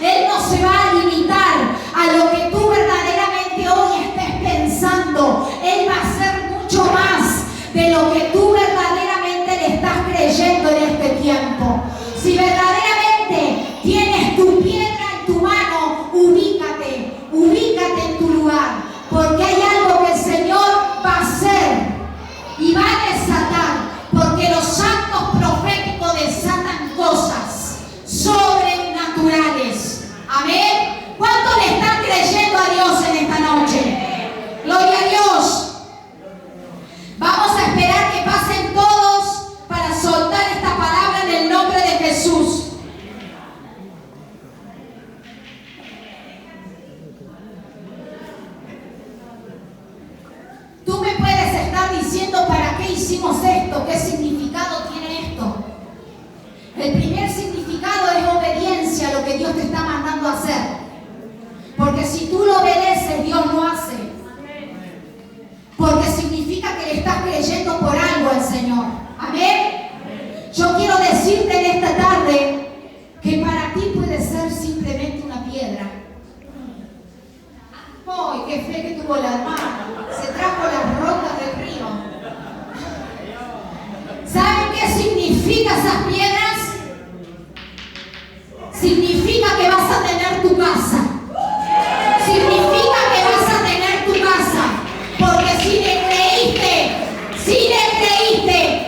Él no se va a limitar a lo que tú verdaderamente hoy estés pensando. Él va a hacer mucho más de lo que tú verdaderamente le estás creyendo en este tiempo. Si verdaderamente tienes tu piedra en tu mano, ubícate en tu lugar, porque hay algo que el Señor va a hacer y va a desatar, porque los actos proféticos desatan cosas sobrenaturales. Amén. ¿Cuántos le están creyendo a Dios en esta noche? Gloria a Dios. Vamos a esperar que pasen todos para soltar esta palabra en el nombre de Jesús. Tú me puedes estar diciendo para qué hicimos esto, qué significado tiene esto. El primer significado es obediencia a lo que Dios te está mandando a hacer. Porque si tú lo obedeces, Dios lo hace. Porque significa que le estás creyendo por algo al Señor. Amén. Yo quiero decirte en esta tarde que para ti puede ser simplemente una piedra. ¡Ay, qué fe que tuvo la hermana! Se trajo las rocas del río. significa esas piedras? Significa que vas a tener tu casa. Significa que vas a tener tu casa. Porque si le creíste,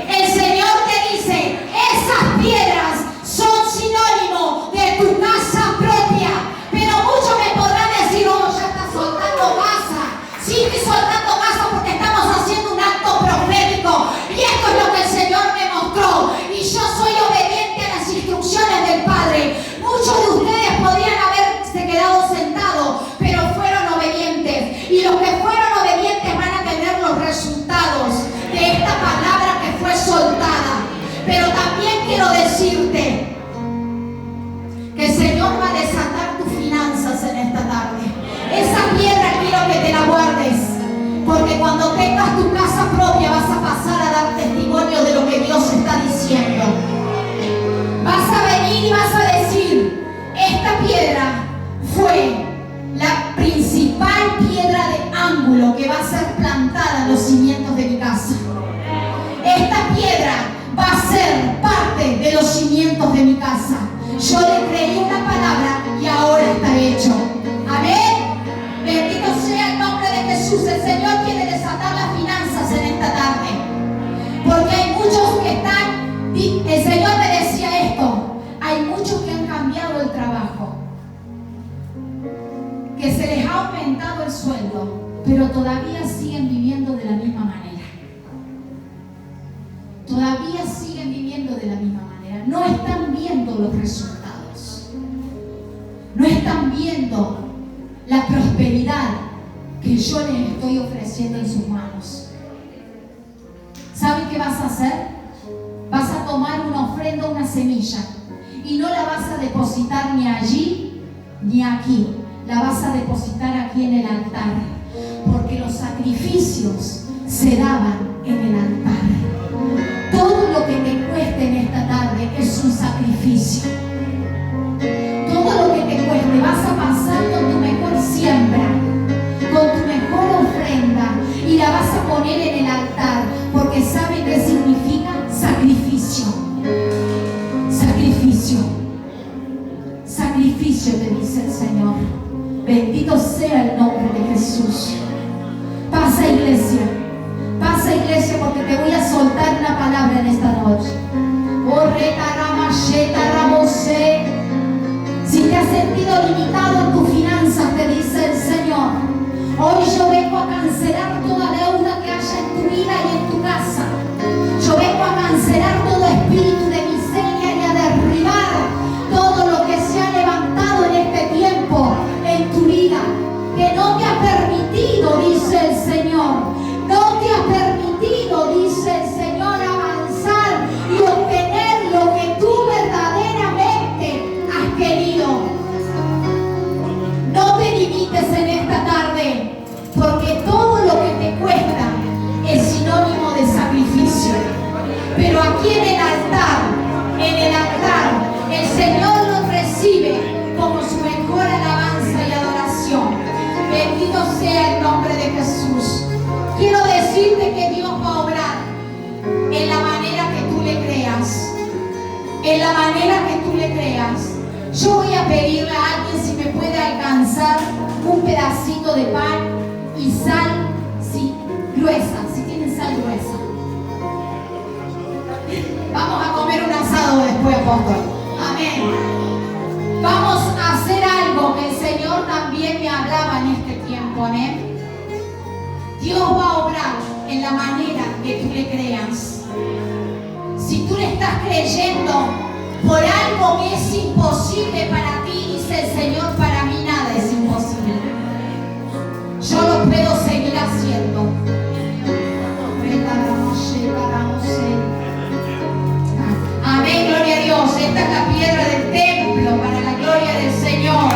el Señor te dice, esas piedras son sinónimo de tu casa propia. Pero muchos me podrán decir, oh, ya estás soltando casa. Sí, estoy soltando casa porque estamos haciendo un acto profético. Y esto es lo que el Señor me mostró. Y yo soy obediente a las instrucciones del Padre. Muchos de ustedes podrían haberse quedado sentados, pero fueron obedientes. Y los que fueron obedientes van a tener los resultados de esta palabra que fue soltada. Pero también quiero decirte que el Señor va a desatar tus finanzas en esta tarde. Esa piedra quiero que te la guardes, porque cuando tengas tu casa propia vas a pasar a dar testimonio de lo que Dios está diciendo. Vas a venir y vas a decir, esta piedra fue la principal piedra de ángulo que va a ser plantada en los cimientos de mi casa. Esta piedra va a ser parte de los cimientos de mi casa. Yo le creí una palabra y ahora está hecho. Amén. Bendito sea el nombre de Jesús. El Señor quiere desatar las finanzas en esta tarde. Porque hay muchos que están, el Señor me decía esto, hay muchos que han cambiado el trabajo, que se les ha aumentado el sueldo, pero todavía siguen viviendo de la misma manera. Todavía siguen viviendo de la misma manera. No están viendo los resultados. No están viendo la prosperidad que yo les estoy ofreciendo en sus manos. ¿Saben qué vas a hacer? Vas a tomar una ofrenda, una semilla, y no la vas a depositar ni allí ni aquí. La vas a depositar aquí en el altar, porque los sacrificios se daban en el altar. Todo lo que te cueste en esta tarde es un sacrificio. Todo lo que te cueste, vas a pasar con tu mejor siembra, con tu mejor ofrenda, y la vas a poner en el altar, porque ¿saben qué significa? Sacrificio. Sacrificio. Sacrificio, te dice el Señor. Bendito sea el nombre de Jesús. Pasa, iglesia. Pasa, iglesia, porque te voy a soltar una palabra en esta noche. Si te has sentido limitado en tus finanzas, te dice el Señor, hoy yo vengo a cancelar toda deuda que haya en tu vida y en tu casa. Yo vengo a cancelar todo espíritu de miseria y a derribar todo lo que se ha levantado en este tiempo en tu vida, que no te ha permitido, dice el Señor. No te ha permitido, dice el Señor, avanzar y obtener lo que tú verdaderamente has querido. No te limites en esta tarde, porque todo lo que te cuesta es sinónimo de sacrificio. Pero aquí en el altar, el Señor lo recibe como su mejor alabanza y adoración. Bendito sea el nombre de Jesús. Quiero decirte que Dios va a obrar en la manera que tú le creas. En la manera que tú le creas. Yo voy a pedirle a alguien si me puede alcanzar un pedacito de pan y sal, sí, gruesa, si tienen sal gruesa. Vamos a comer un asado después, apóstol. Amén. Vamos a hacer algo que el Señor también me hablaba en este tiempo. Amén. Dios va a obrar en la manera que tú le creas. Si tú le estás creyendo por algo que es imposible para ti, dice el Señor, para mí nada es imposible. Yo lo puedo seguir haciendo. Amén, gloria a Dios. Esta es la piedra del templo para la gloria del Señor.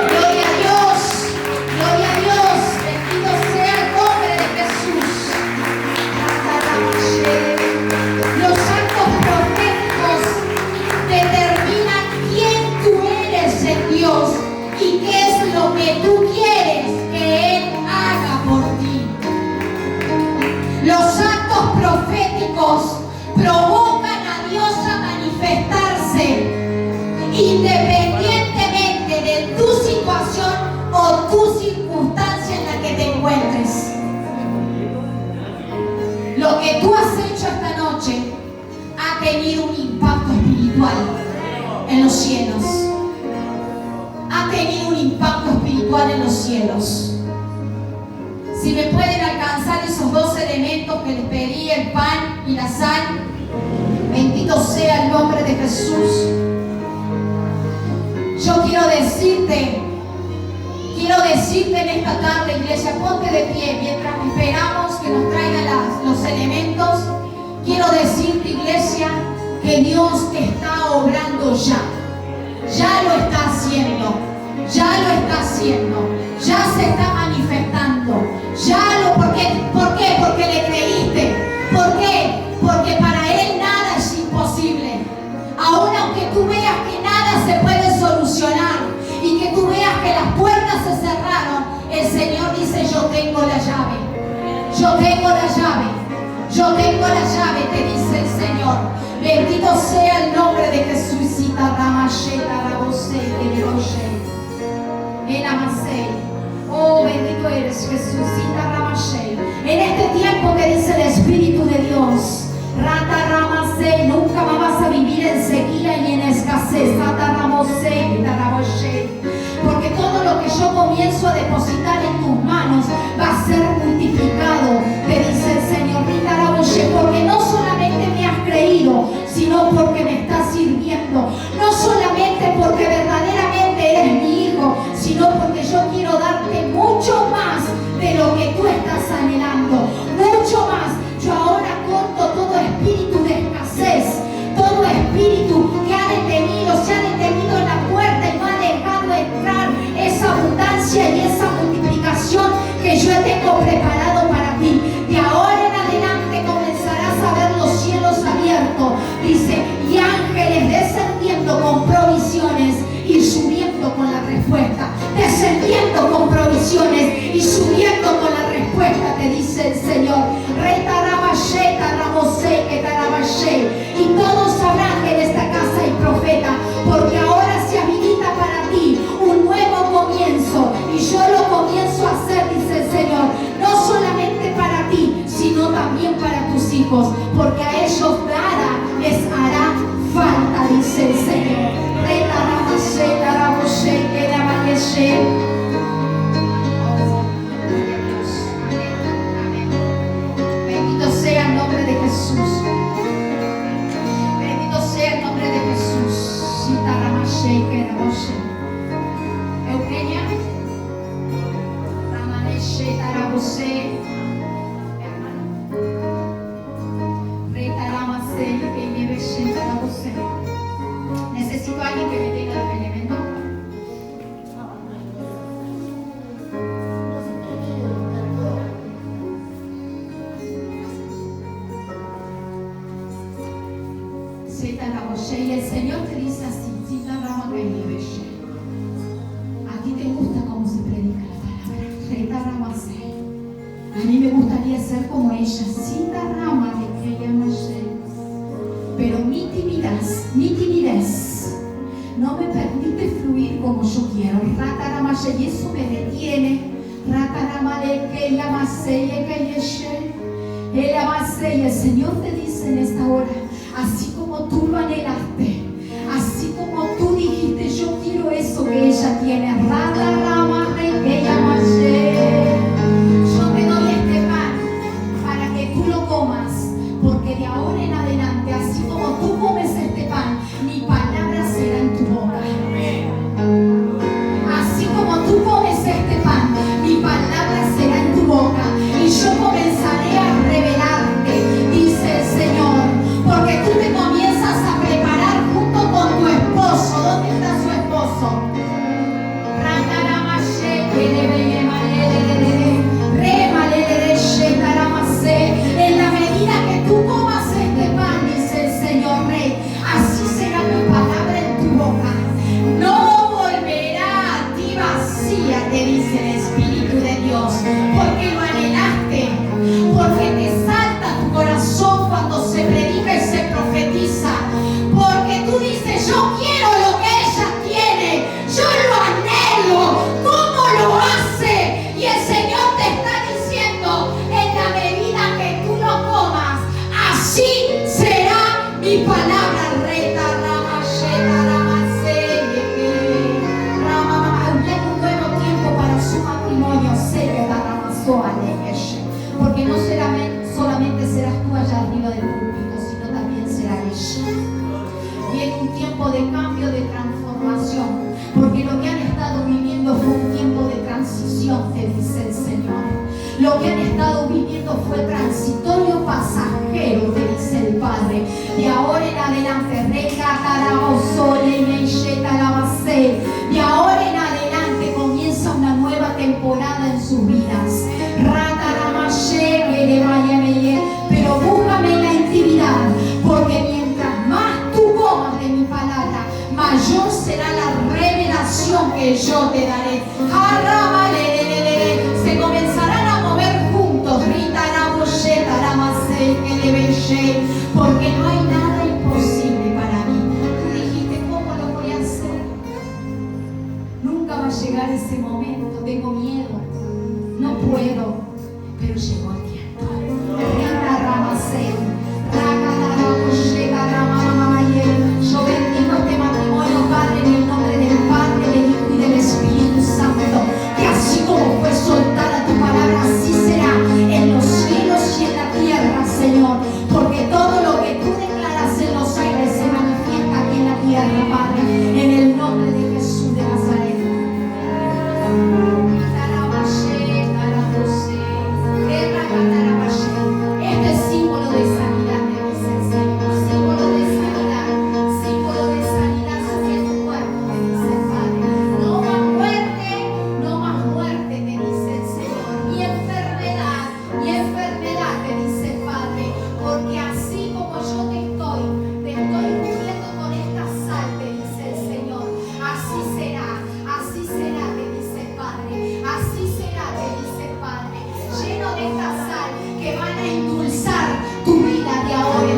Gloria a Dios. Gloria a Dios. Bendito sea el nombre de Jesús. Los actos proféticos determinan quién tú eres en Dios y qué es lo que tú quieres que Él haga por ti. Los actos proféticos provocan a Dios a manifestarse independientemente de tu situación o tu circunstancia en la que te encuentres. Lo que tú has hecho esta noche ha tenido un impacto espiritual en los cielos. Ha tenido un impacto espiritual en los cielos. Si me pueden alcanzar esos dos elementos que les pedí, el pan y la sal. Bendito sea el nombre de Jesús. Yo quiero decirte en esta tarde, iglesia, ponte de pie mientras esperamos que nos traigan los elementos. Quiero decirte, iglesia, que Dios está obrando ya. Ya lo está haciendo. Ya lo está haciendo. Ya se está manifestando. ¿Por qué? Porque le creíste. ¿Por qué? Porque para Él nada es imposible. Aún aunque tú veas que nada se puede solucionar y que tú veas que las puertas se cerraron, el Señor dice: yo tengo la llave. Yo tengo la llave. Yo tengo la llave, te dice el Señor. Bendito sea el nombre de Jesús. Oh, bendito eres Jesús. En este tiempo te dice el Espíritu de Dios: nunca más vas a vivir en sequía y en escasez. Porque todo lo que yo comienzo a depositar en tus manos va a ser multiplicado, te dice el Señor. Porque no solamente me has creído, sino porque me estás sirviendo. No solamente porque verdaderamente eres mi hijo, sino porque yo quiero darte mucho más de lo que tú estás anhelando. Mucho más. Yo ahora corto todo espíritu de escasez, todo espíritu que se ha detenido en la puerta y no ha dejado entrar esa abundancia y esa multiplicación que yo tengo preparado para ti. De ahora en adelante comenzarás a ver los cielos abiertos, dice, y ángeles descendiendo con provisiones y subiendo con la respuesta. Descendiendo con provisiones y subiendo con la respuesta, te dice el Señor. Y todos sabrán que en esta casa hay profeta, porque ahora se habilita para ti un nuevo comienzo, y yo lo comienzo a hacer, dice el Señor, no solamente para ti, sino también para tus hijos, porque a ellos nada les hará falta, dice el Señor. Bendito sea el nombre de Jesús. Bendito sea el nombre de Jesús. Eugenia, necesito a alguien que me tenga los elementos. Y el Señor te dice así: a ti te gusta cómo se predica la palabra. A mí me gustaría ser como ella, pero mi timidez no me permite fluir como yo quiero, y eso me detiene. Y el Señor te dice en esta hora: así como tú lo anhelaste, así como tú dijiste, yo quiero eso que ella tiene. Yo te doy este pan para que tú lo comas, porque de ahora en adelante, así como tú comes este pan, mi palabra será en tu boca. Así como tú comes este pan, mi palabra será en tu boca, y yo comenzaré a revelarte, dice el Señor, porque tú te comienzas a preparar junto con tu esposo. ¿Dónde está su esposo? En la medida que tú comas este pan, dice el Señor, que yo te daré. Se comenzarán a mover juntos, porque no hay nada imposible para mí. Tú dijiste, ¿cómo lo voy a hacer? Nunca va a llegar ese momento, tengo miedo, no puedo, pero llegó el tiempo. Yo bendigo este matrimonio, Padre, en el nombre del Padre, del Hijo y del Espíritu Santo, que así como fue soltada tu palabra, así será en los cielos y en la tierra, Señor, porque todo lo que tú declaras en los aires se manifiesta aquí en la tierra, Padre, en el nombre de Jesús de Nazaret. Este es símbolo de sanidad, me dice el Señor, símbolo de sanidad sobre tu cuerpo, me dice el Padre. No más muerte, me dice el Señor, ni enfermedad, te dice el Padre, porque así como yo te estoy cubriendo con esta sal, te dice el Señor, así será, te dice el Padre, así será, te dice el Padre, lleno de esta sal que van a endulzar tu vida de ahora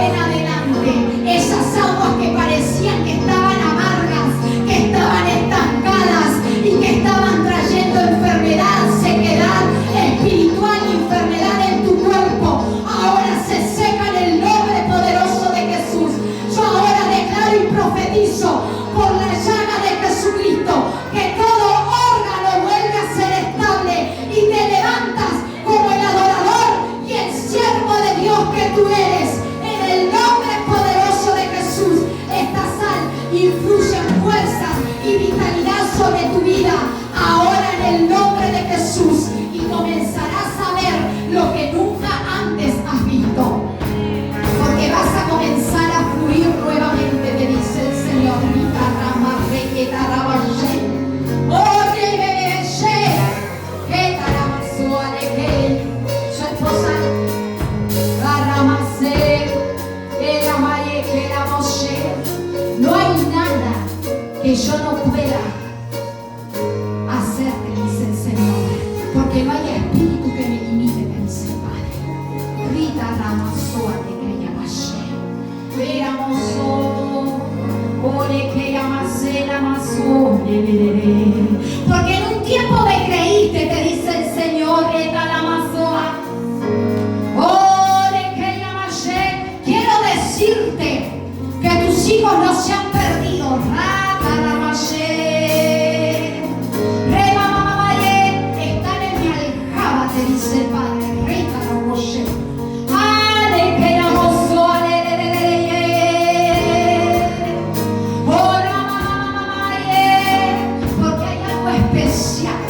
en adelante, esas aguas que parecían que estaban amargas, que estaban estancadas y que estaban trayendo enfermedad, sequedad espiritual y enfermedad en tu cuerpo, ahora se secan en el nombre poderoso de Jesús. Yo ahora declaro y profetizo por la llaga de Jesucristo que todo órgano vuelve a ser estable y te levantas como el adorador y el siervo de Dios que tú eres. En el nombre poderoso de Jesús, esta sal influye en fuerzas y vitalidad sobre tu vida. Ahora en el nombre de Jesús, y comenzarás a ver lo que nunca antes has visto. Porque vas a comenzar a fluir nuevamente, te dice el Señor. Su esposa, no hay nada que yo no pueda hacer, te dice el Señor, porque no hay espíritu que me limite, te dice el Padre. Rita Ramazoa de que llamashe, ore que llamase la porque en un tiempo me creíste, te dice el Señor, Rita Ramazoa. Ore que llamashe, quiero decirte que tus hijos no se han perdido. Están en mi aljaba, te dice el Padre. Porque hay algo especial.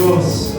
Dios.